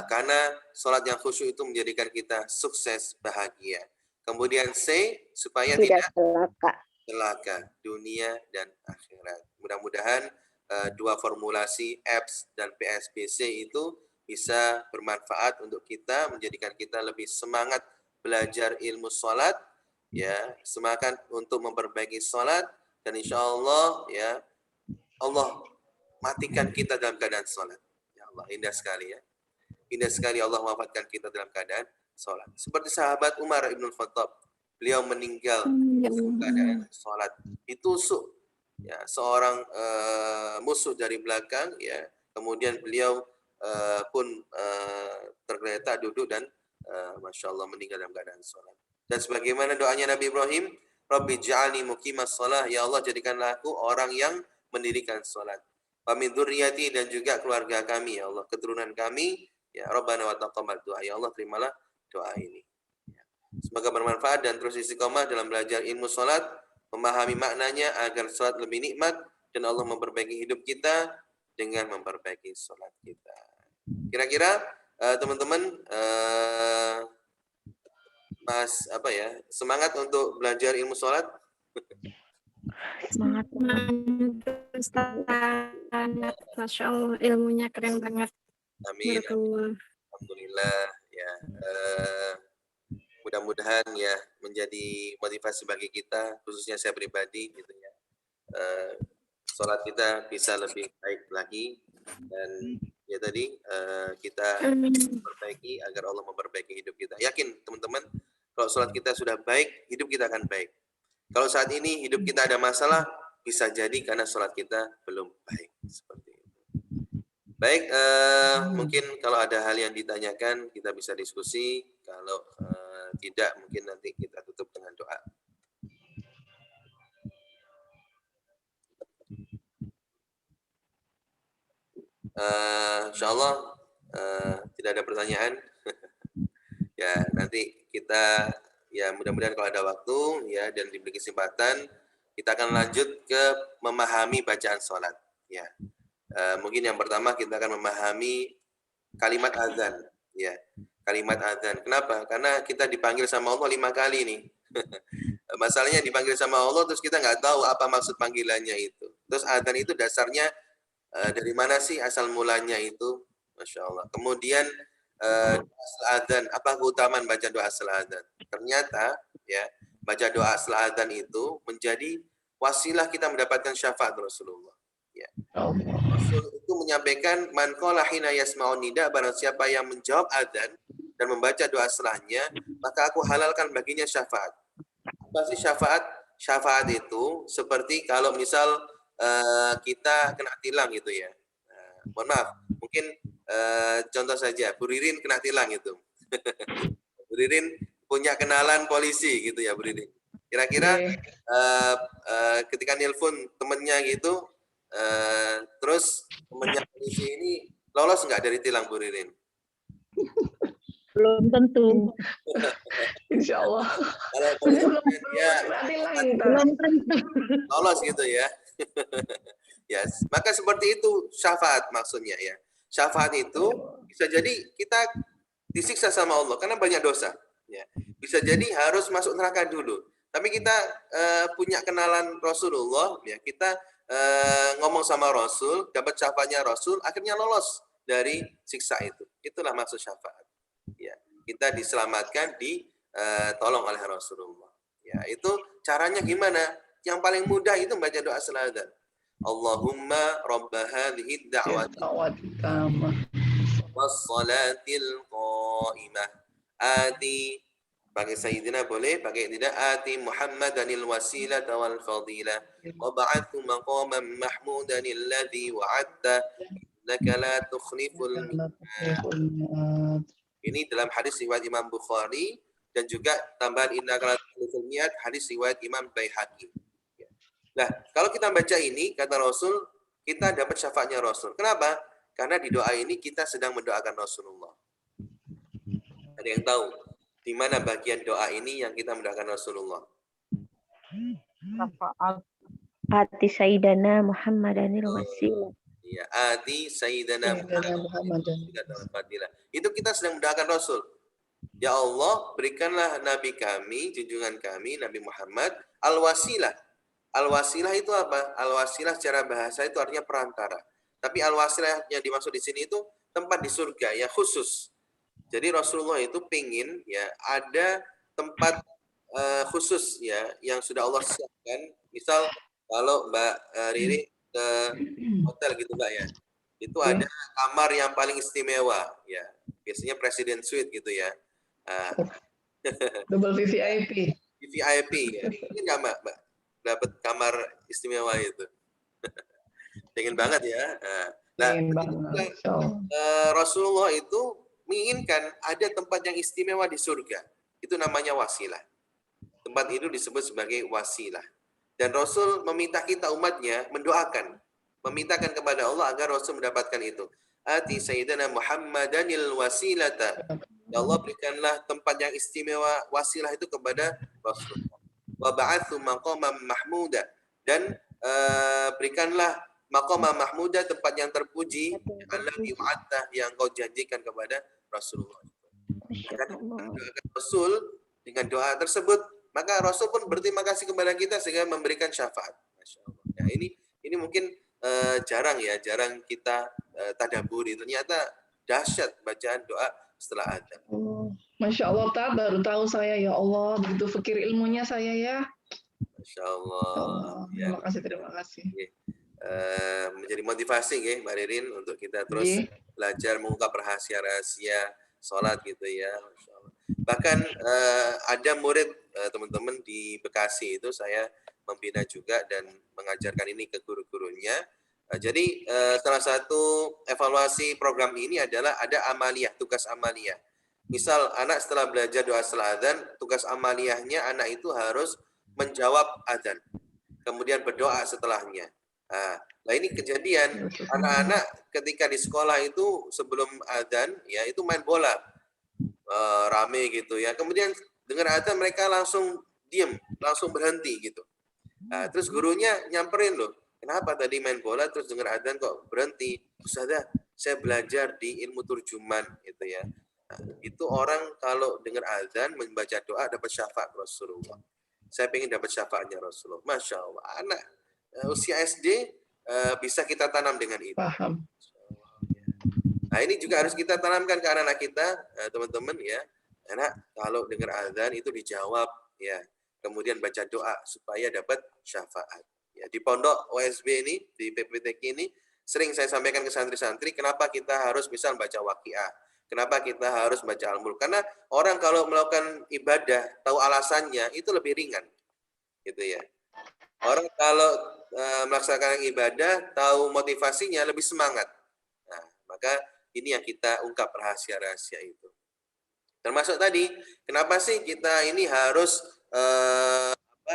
Karena sholat yang khusyuk itu menjadikan kita sukses bahagia. Kemudian C, supaya tidak celaka dunia dan akhirat. Mudah-mudahan dua formulasi apps dan PSBC itu bisa bermanfaat untuk kita, menjadikan kita lebih semangat belajar ilmu sholat, ya, semangat untuk memperbaiki sholat, dan insya Allah ya Allah matikan kita dalam keadaan sholat. Ya Allah, indah sekali ya. Indah sekali Allah wafatkan kita dalam keadaan sholat. Seperti sahabat Umar Ibn Khattab, beliau meninggal dalam keadaan sholat. Ditusuk ya seorang musuh dari belakang, ya, kemudian beliau pun tergeletak duduk dan Masya Allah meninggal dalam keadaan sholat. Dan sebagaimana doanya Nabi Ibrahim, Rabbi ja'alni muqimas sholah, ya Allah jadikanlah aku orang yang mendirikan sholat. Wa min dzurriyyati, dan juga keluarga kami, ya Allah, keturunan kami, ya Rabbana wa taqabbal doa, ya Allah terimalah doa ini. Semoga bermanfaat dan terus istiqomah dalam belajar ilmu sholat, memahami maknanya agar sholat lebih nikmat, dan Allah memperbaiki hidup kita dengan memperbaiki sholat kita. Kira-kira teman-teman semangat untuk belajar ilmu sholat? Semangat. Masya Allah, ilmunya keren banget. Amin. Alhamdulillah ya. Mudah-mudahan ya menjadi motivasi bagi kita, khususnya saya pribadi gitu ya. Sholat kita bisa lebih baik lagi, dan ya tadi kita memperbaiki agar Allah memperbaiki hidup kita. Yakin teman-teman, kalau sholat kita sudah baik, hidup kita akan baik. Kalau saat ini hidup kita ada masalah, bisa jadi karena sholat kita belum baik. Seperti itu. Baik, mungkin kalau ada hal yang ditanyakan kita bisa diskusi. Kalau tidak, mungkin nanti kita tutup dengan doa. Insyaallah tidak ada pertanyaan. Ya, nanti kita ya mudah-mudahan kalau ada waktu ya dan diberi kesempatan, kita akan lanjut ke memahami bacaan sholat. Ya, mungkin yang pertama kita akan memahami kalimat azan. Ya, kalimat azan. Kenapa? Karena kita dipanggil sama Allah 5 kali nih. Masalahnya dipanggil sama Allah terus kita nggak tahu apa maksud panggilannya itu. Terus azan itu dasarnya dari mana sih asal mulanya itu? Masya Allah. Kemudian doa azan, apa keutamaan baca doa azan? Ternyata ya baca doa azan itu menjadi wasilah kita mendapatkan syafaat Rasulullah. Ya. Allah. Rasul itu menyampaikan man qala hina yasma'un nida, barang siapa yang menjawab adzan dan membaca doa setelahnya, maka aku halalkan baginya syafaat. Apa sih syafaat? Syafaat itu seperti kalau misal kita kena tilang gitu ya. Mohon maaf, mungkin contoh saja, Bu Ririn kena tilang itu. Bu Ririn punya kenalan polisi gitu ya, Bu Ririn. Kira-kira ketika nelpon temennya gitu, terus temennya polisi ini lolos nggak dari tilang, Bu Ririn? Belum tentu. Insya Allah. Kalau polisi ya Belum tentu. lolos gitu ya. Yes. Maka seperti itu syafaat maksudnya ya. Syafaat itu bisa jadi kita disiksa sama Allah karena banyak dosa. Ya. Bisa jadi harus masuk neraka dulu. Tapi kita punya kenalan Rasulullah, ya kita ngomong sama Rasul, dapat syafaatnya Rasul, akhirnya lolos dari siksa itu. Itulah maksud syafaat. Ya, kita diselamatkan, ditolong oleh Rasulullah. Ya, itu caranya gimana? Yang paling mudah itu baca doa selawat. Allahumma rabba hadhihi ad-da'wati was-salatil qa'imah. Ati, pakai Sayyidina boleh, pakai tidak. Ati Muhammadanil wasilata wal fadilah wa ba'athu maqaman mahmudan alladhi wa'adta innaka la tukhliful mi'ad. Ini dalam hadis riwayat Imam Bukhari dan juga tambahan innaka la tukhliful mi'ad hadis riwayat Imam Baihaqi. Nah, kalau kita baca ini kata Rasul, kita dapat syafaatnya Rasul. Kenapa? Karena di doa ini kita sedang mendoakan Rasulullah. Ada yang tahu di mana bagian doa ini yang kita mendoakan Rasulullah? Ati Sayyidana Muhammadanil wasilah. Ya, ati Sayyidana Muhammadan. Itu kita sedang mendoakan Rasul. Ya Allah, berikanlah Nabi kami, junjungan kami, Nabi Muhammad, al-wasilah. Al-wasilah itu apa? Al-wasilah secara bahasa itu artinya perantara. Tapi al-wasilah yang dimaksud di sini itu tempat di surga yang khusus. Jadi Rasulullah itu pingin ya ada tempat khusus ya yang sudah Allah siapkan. Misal kalau Mbak Riri ke hotel gitu Mbak ya, itu ada kamar yang paling istimewa ya. Biasanya Presiden Suite gitu ya. Double VVIP. VVIP ya. Ini nggak Mbak dapat kamar istimewa itu. Pengen banget ya. Nah, Rasulullah itu menginginkan ada tempat yang istimewa di surga. Itu namanya wasilah. Tempat itu disebut sebagai wasilah. Dan Rasul meminta kita umatnya mendoakan. Memintakan kepada Allah agar Rasul mendapatkan itu. Ati Sayyidina Muhammadanil wasilata. Ya Allah berikanlah tempat yang istimewa wasilah itu kepada Rasulullah. Wa ba'athu maqaman mahmuda. Dan berikanlah maqaman mahmuda, tempat yang terpuji, alladzi wa'adta, yang kau janjikan kepada Rasulullah. Rasul dengan doa tersebut, maka Rasul pun berterima kasih kepada kita sehingga memberikan syafaat. Masya Allah. Ya, ini mungkin jarang kita tadabburi. Ternyata dahsyat bacaan doa setelah adzan. Masya Allah, baru tahu saya, ya Allah, begitu fikir ilmunya saya ya. Masya Allah. Ya. Terima kasih. Menjadi motivasi ya Mbak Ririn untuk kita terus belajar mengungkap rahasia-rahasia sholat gitu ya. Masya Allah. Bahkan ada murid teman-teman di Bekasi itu saya membina juga dan mengajarkan ini ke guru-gurunya. Jadi salah satu evaluasi program ini adalah ada amaliyah, tugas amaliyah. Misal anak setelah belajar doa setelah adzan, tugas amaliyahnya anak itu harus menjawab adzan, kemudian berdoa setelahnya. Nah ini kejadian anak-anak ketika di sekolah itu sebelum adzan ya itu main bola rame gitu ya. Kemudian dengar adzan mereka langsung diem, langsung berhenti gitu. Terus gurunya nyamperin loh, kenapa tadi main bola terus dengar adzan kok berhenti? Ustazah, saya belajar di ilmu turjuman gitu ya. Itu orang kalau dengar azan membaca doa dapat syafaat Rasulullah. Saya pengen dapat syafaatnya Rasulullah. Masya Allah. Anak usia SD bisa kita tanam dengan itu. Paham. Nah ini juga harus kita tanamkan ke anak-anak kita, teman-teman ya. Anak kalau dengar azan itu dijawab ya. Kemudian baca doa supaya dapat syafaat. Ya, di pondok OSB ini, di PPTQ ini, sering saya sampaikan ke santri-santri, kenapa kita harus bisa membaca Waqiah, kenapa kita harus baca Al-Mulk. Karena orang kalau melakukan ibadah, tahu alasannya, itu lebih ringan. Gitu ya. Orang kalau melaksanakan ibadah, tahu motivasinya, lebih semangat. Nah, maka ini yang kita ungkap rahasia-rahasia itu. Termasuk tadi, kenapa sih kita ini harus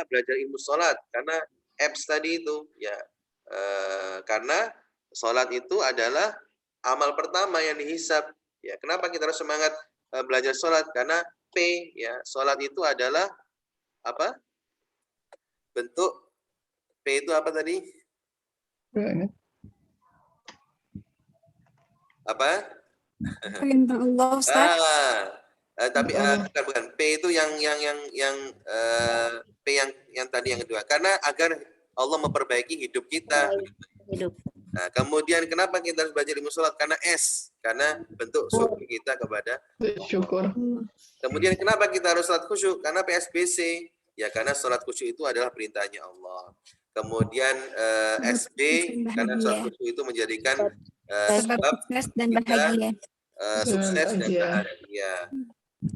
belajar ilmu sholat? Karena apps tadi itu, ya, karena sholat itu adalah amal pertama yang dihisab. Ya, kenapa kita harus semangat belajar sholat? Karena ya, sholat itu adalah apa? Bentuk P itu apa tadi? Apa? Perintah Allah, Ustaz. Tapi bukan. P itu yang P yang tadi yang kedua. Karena agar Allah memperbaiki hidup kita. Hidup. Nah, kemudian kenapa kita harus belajar ilmu sholat? Karena S. Karena bentuk syukur kita kepada Syukur. Kemudian kenapa kita harus sholat khusyuk? Karena PSBC. Ya, karena sholat khusyuk itu adalah perintahnya Allah. Kemudian SD, karena sholat khusyuk itu menjadikan sebab sukses dan bahagia. Sukses dan bahagia.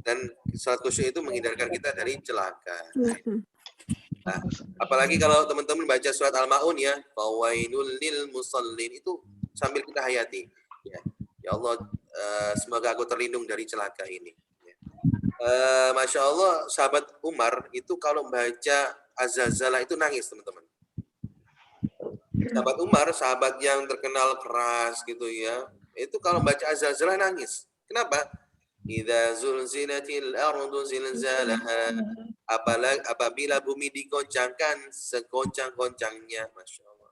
Dan sholat khusyuk itu menghindarkan kita dari celaka. Nah, apalagi kalau teman-teman baca surat Al-Maun ya, fawailul lil musallin, itu sambil kita hayati. Ya Allah, semoga aku terlindung dari celaka ini. Masya Allah, sahabat Umar itu kalau baca Az-Zalzalah itu nangis, teman-teman. Sahabat Umar, sahabat yang terkenal keras gitu ya, itu kalau baca Az-Zalzalah nangis. Kenapa? Idza zulzilatil ardu zilzalaha. Apabila bumi digoncangkan segoncang-goncangnya, Masya Allah.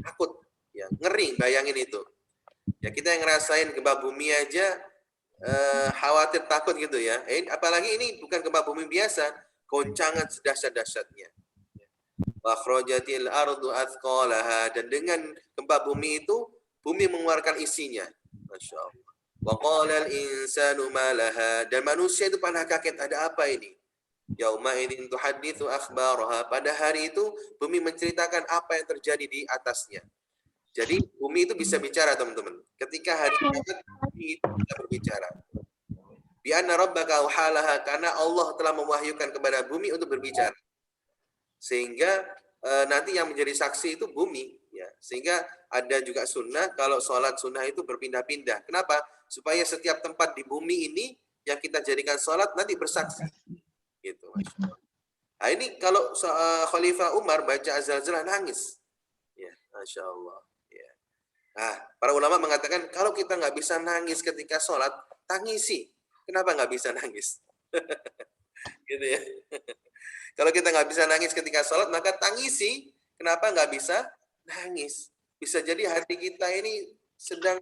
Takut, ya, ngeri, bayangin itu. Ya, kita yang ngerasain gempa bumi aja khawatir, takut gitu ya. Apalagi ini bukan gempa bumi biasa, goncangan sedahsyat-dahsyatnya. Wa akhrajatil ardu athqalaha, dan dengan gempa bumi itu bumi mengeluarkan isinya. Masya Allah. Wa qala al-insanu ma laha, dan manusia itu pada kaget, ada apa ini? Yauma idzin tuhadditsu akhbaraha, pada hari itu bumi menceritakan apa yang terjadi di atasnya. Jadi bumi itu bisa bicara, teman-teman. Ketika hari kiamat, bumi itu bisa berbicara. Bi anna rabbaka awhalaha, karena Allah telah mewahyukan kepada bumi untuk berbicara. Sehingga nanti yang menjadi saksi itu bumi, ya. Sehingga ada juga sunnah, kalau sholat sunnah itu berpindah-pindah. Kenapa? Supaya setiap tempat di bumi ini yang kita jadikan sholat nanti bersaksi. Gitu. Nah, ini kalau Khalifah Umar baca Az-Zalzalah nangis. Ya, Masya Allah. Ya. Nah, para ulama mengatakan kalau kita nggak bisa nangis ketika sholat, tangisi. Kenapa nggak bisa nangis? Gitu ya. Kalau kita nggak bisa nangis ketika sholat, maka tangisi. Kenapa nggak bisa nangis? Bisa jadi hati kita ini sedang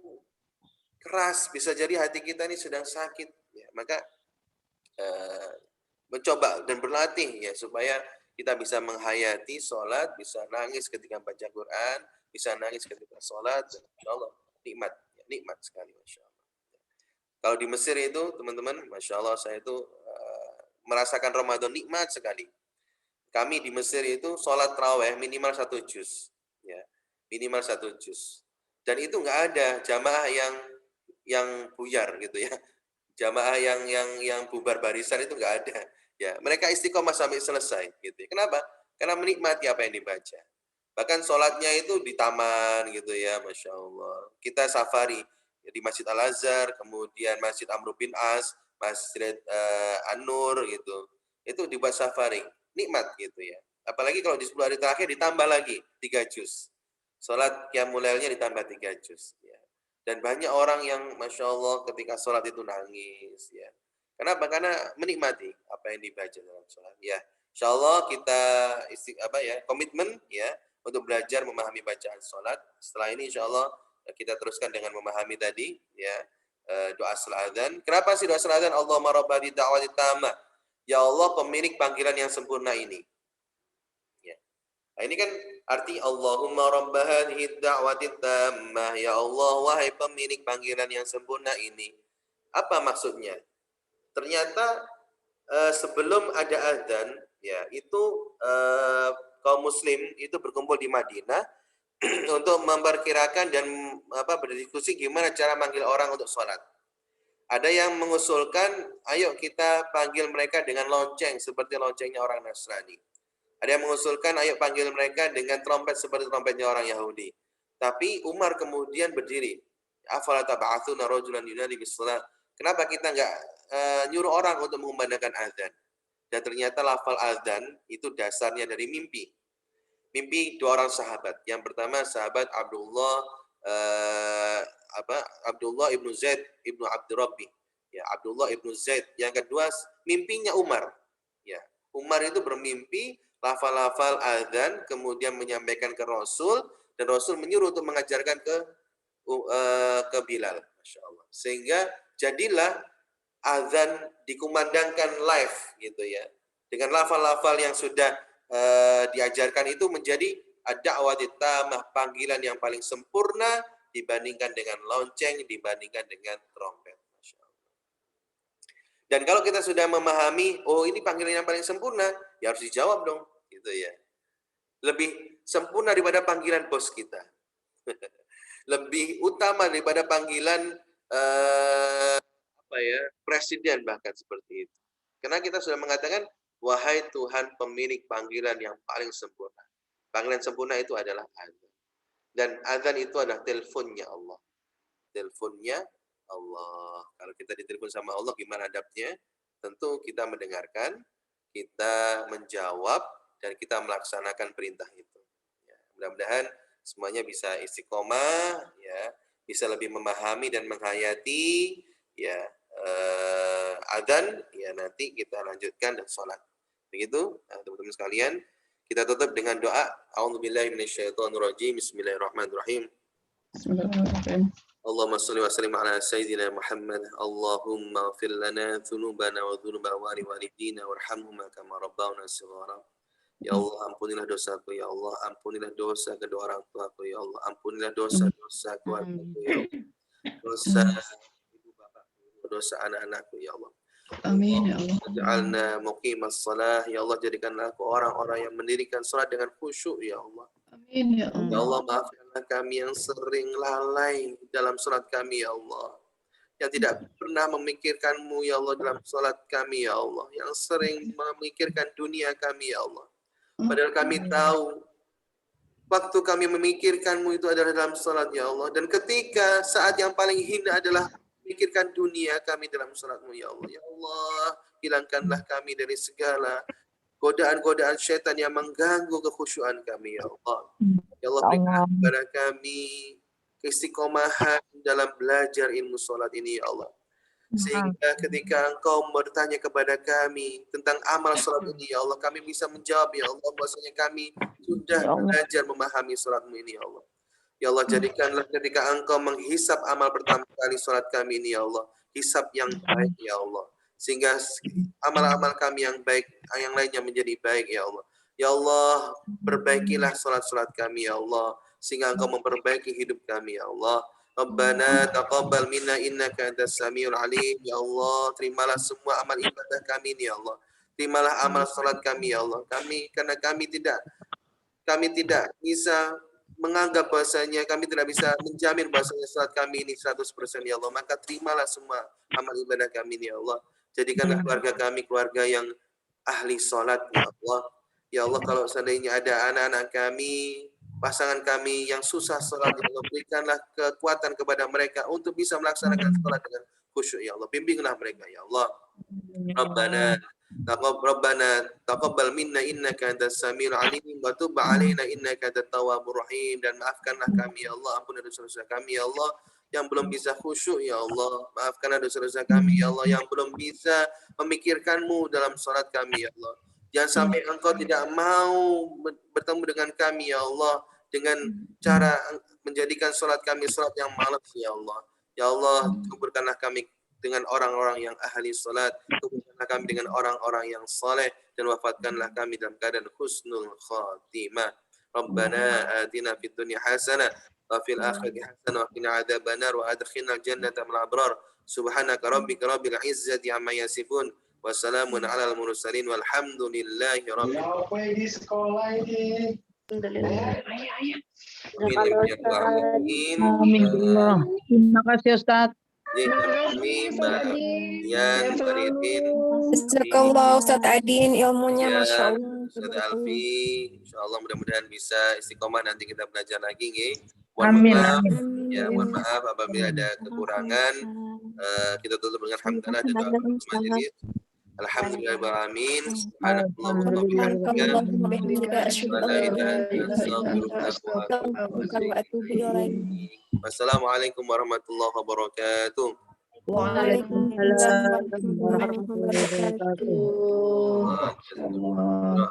keras, bisa jadi hati kita ini sedang sakit. Ya, maka mencoba dan berlatih ya supaya kita bisa menghayati sholat, bisa nangis ketika baca Quran, bisa nangis ketika sholat. Insya Allah nikmat, ya, nikmat sekali, Masya Allah. Kalau di Mesir itu teman-teman, Masya Allah, saya itu merasakan Ramadan nikmat sekali. Kami di Mesir itu sholat tarawih minimal 1 juz, ya, minimal 1 juz. Dan itu nggak ada jamaah yang buyar gitu ya, jamaah yang bubar barisan itu nggak ada. Ya, mereka istiqomah sampai selesai gitu. Kenapa? Karena menikmati apa yang dibaca. Bahkan sholatnya itu di taman gitu ya, Masya Allah. Kita safari di Masjid Al-Azhar, kemudian Masjid Amr bin As, Masjid An-Nur gitu. Itu dibuat safari, nikmat gitu ya. Apalagi kalau di 10 hari terakhir ditambah lagi 3 juz. Sholat qiyamul lailnya ditambah 3 juz. Ya. Dan banyak orang yang Masya Allah ketika sholat itu nangis ya. Kenapa? Karena menikmati apa yang dibaca dalam sholat. Ya, Insya Allah kita komitmen ya untuk belajar memahami bacaan sholat. Setelah ini Insya Allah kita teruskan dengan memahami tadi ya doa setelah adzan. Kenapa sih doa setelah adzan? Allahumma rabbani da'wati tammah. Ya Allah, pemilik panggilan yang sempurna ini. Ya. Nah, ini kan arti Allahumma rabba hadhihi da'wati tammah. Ya Allah, wahai pemilik panggilan yang sempurna ini. Apa maksudnya? Ternyata sebelum ada adzan ya itu kaum muslim itu berkumpul di Madinah untuk memperkirakan dan berdiskusi gimana cara manggil orang untuk sholat. Ada yang mengusulkan, ayo kita panggil mereka dengan lonceng seperti loncengnya orang Nasrani. Ada yang mengusulkan, ayo panggil mereka dengan trompet seperti trompetnya orang Yahudi. Tapi Umar kemudian berdiri. Afala tab'atsuna rajulan yunadi bis-shalah. Kenapa kita nggak nyuruh orang untuk mengumandangkan azan? Dan ternyata lafal azan itu dasarnya dari mimpi. Mimpi dua orang sahabat. Yang pertama sahabat Abdullah ibnu Zaid ibnu Abdurrabbi. Ya, Abdullah ibnu Zaid. Yang kedua mimpinya Umar. Ya, Umar itu bermimpi lafal-lafal azan kemudian menyampaikan ke Rasul dan Rasul menyuruh untuk mengajarkan ke Bilal. Masya Allah. Sehingga jadilah azan dikumandangkan live gitu ya. Dengan lafal-lafal yang sudah diajarkan itu menjadi ad-da'wah tamah, panggilan yang paling sempurna dibandingkan dengan lonceng, dibandingkan dengan trompet. Masya Allah. Dan kalau kita sudah memahami, oh ini panggilan yang paling sempurna, ya harus dijawab dong, gitu ya. Lebih sempurna daripada panggilan bos kita. Lebih utama daripada panggilan presiden bahkan seperti itu. Karena kita sudah mengatakan, wahai Tuhan pemilik panggilan yang paling sempurna. Panggilan sempurna itu adalah azan. Dan azan itu adalah teleponnya Allah. Teleponnya Allah. Kalau kita ditelepon sama Allah, gimana adabnya? Tentu kita mendengarkan, kita menjawab, dan kita melaksanakan perintah itu. Ya, mudah-mudahan semuanya bisa istiqomah, ya, bisa lebih memahami dan menghayati, ya, azan, ya nanti kita lanjutkan dan sholat. Begitu, teman-teman sekalian. Kita tutup dengan doa. A'udzubillahi minasyaitonirrajim. Bismillahirrahmanirrahim. Bismillahirrahmanirrahim. Allahumma shalli wa sallim ala sayyidina Muhammad. Allahumma ighfir lana dzunubana wa dzunuba walidina warhamhuma kama rabbawna shighara. Ya Allah, ampunilah dosaku ya Allah, ampunilah dosa kedua orang tuaku ya Allah, ampunilah dosa-dosa keluargaku ya Allah. Dosa ibu bapakku, dosa anak-anakku ya Allah. Amin ya Allah. Ja'alna muqimas shalah ya Allah, jadikanlah aku orang-orang yang mendirikan salat dengan khusyuk ya Allah. Amin ya Ya Allah. Allah, maafkanlah kami yang sering lalai dalam salat kami ya Allah. Yang tidak pernah memikirkan-Mu ya Allah dalam salat kami ya Allah. Yang sering memikirkan dunia kami ya Allah. Padahal kami tahu waktu kami memikirkan-Mu itu adalah dalam salat ya Allah. Dan ketika saat yang paling hina adalah pikirkan dunia kami dalam salat-Mu ya Allah. Ya Allah, hilangkanlah kami dari segala godaan-godaan syaitan yang mengganggu kekhusyuan kami ya Allah. Ya Allah, berikan kepada kami keistiqomahan dalam belajar ilmu salat ini ya Allah. Sehingga ketika Engkau bertanya kepada kami tentang amal salat ini ya Allah, kami bisa menjawab ya Allah, bahwasanya kami sudah belajar memahami salat-Mu ini ya Allah. Ya Allah, jadikanlah ketika Engkau menghisap amal pertama kali salat kami ini ya Allah, hisap yang baik ya Allah. Sehingga amal-amal kami yang baik, yang lainnya menjadi baik ya Allah. Ya Allah, perbaikilah salat-salat kami ya Allah, sehingga Engkau memperbaiki hidup kami ya Allah. Rabbana taqabbal minna innaka antas samiul alim. Ya Allah, terimalah semua amal ibadah kami ini ya Allah. Terimalah amal salat kami ya Allah. Karena kami tidak bisa menganggap bahasanya, kami tidak bisa menjamin bahasanya salat kami ini 100% ya Allah. Maka terimalah semua amal ibadah kami ini ya Allah. Jadikanlah keluarga kami keluarga yang ahli salat ya Allah. Ya Allah, kalau seandainya ada anak-anak kami, pasangan kami yang susah salat, ya Allah, berikanlah kekuatan kepada mereka untuk bisa melaksanakan salat dengan khusyuk ya Allah. Bimbinglah mereka ya Allah. Rabbana taqabbal minna innaka antas samiul alim wa tub 'alaina innaka antat tawwabur rahim. Dan maafkanlah kami ya Allah, ampunilah dosa-dosa kami ya Allah yang belum bisa khusyuk ya Allah. Maafkanlah dosa-dosa kami ya Allah yang belum bisa memikirkan-Mu dalam salat kami ya Allah. Jangan sampai Engkau tidak mau bertemu dengan kami ya Allah dengan cara menjadikan salat kami salat yang malas ya Allah. Ya Allah, kuburkanlah kami dengan orang-orang yang ahli salat, kuburkanlah kami dengan orang-orang yang saleh, dan wafatkanlah kami dalam keadaan husnul khatimah. Rabbana atina fid dunya hasanah wa fil akhirati hasanah wa qina adzabannar wa adkhilna jannata ma'al abrar. Subhanaka rabbika rabbil izzati amma yasifun Wassalamun alal mursalin walhamdulillahi rabbil alamin. Amin ya rabbal alamin. Amin. Allah. Terima kasih Ustaz. Kami Mbak Dian, Mbak Ririn, Jazakallah Ustaz Adin, ilmunya Masya Allah. Ustaz Alfi, insyaallah mudah-mudahan bisa istiqomah, nanti kita belajar lagi nggih. Amin. Maaf, Amin. ya mohon maaf apabila ada kekurangan. Kita tutup dengan hamdalah dan doa majelis. Alhamdulillahirrahmanirrahim. Subhanallah wa bihamdihi. Allahumma bihamdika asyhadu an Wa la la ilaha ilaha illa anta illa anta astaghfiruka wa atubu astaghfiruka wa atubu ilaik. Wassalamualaikum warahmatullahi wabarakatuh. Waalaikumsalam warahmatullahi wabarakatuh. Allah.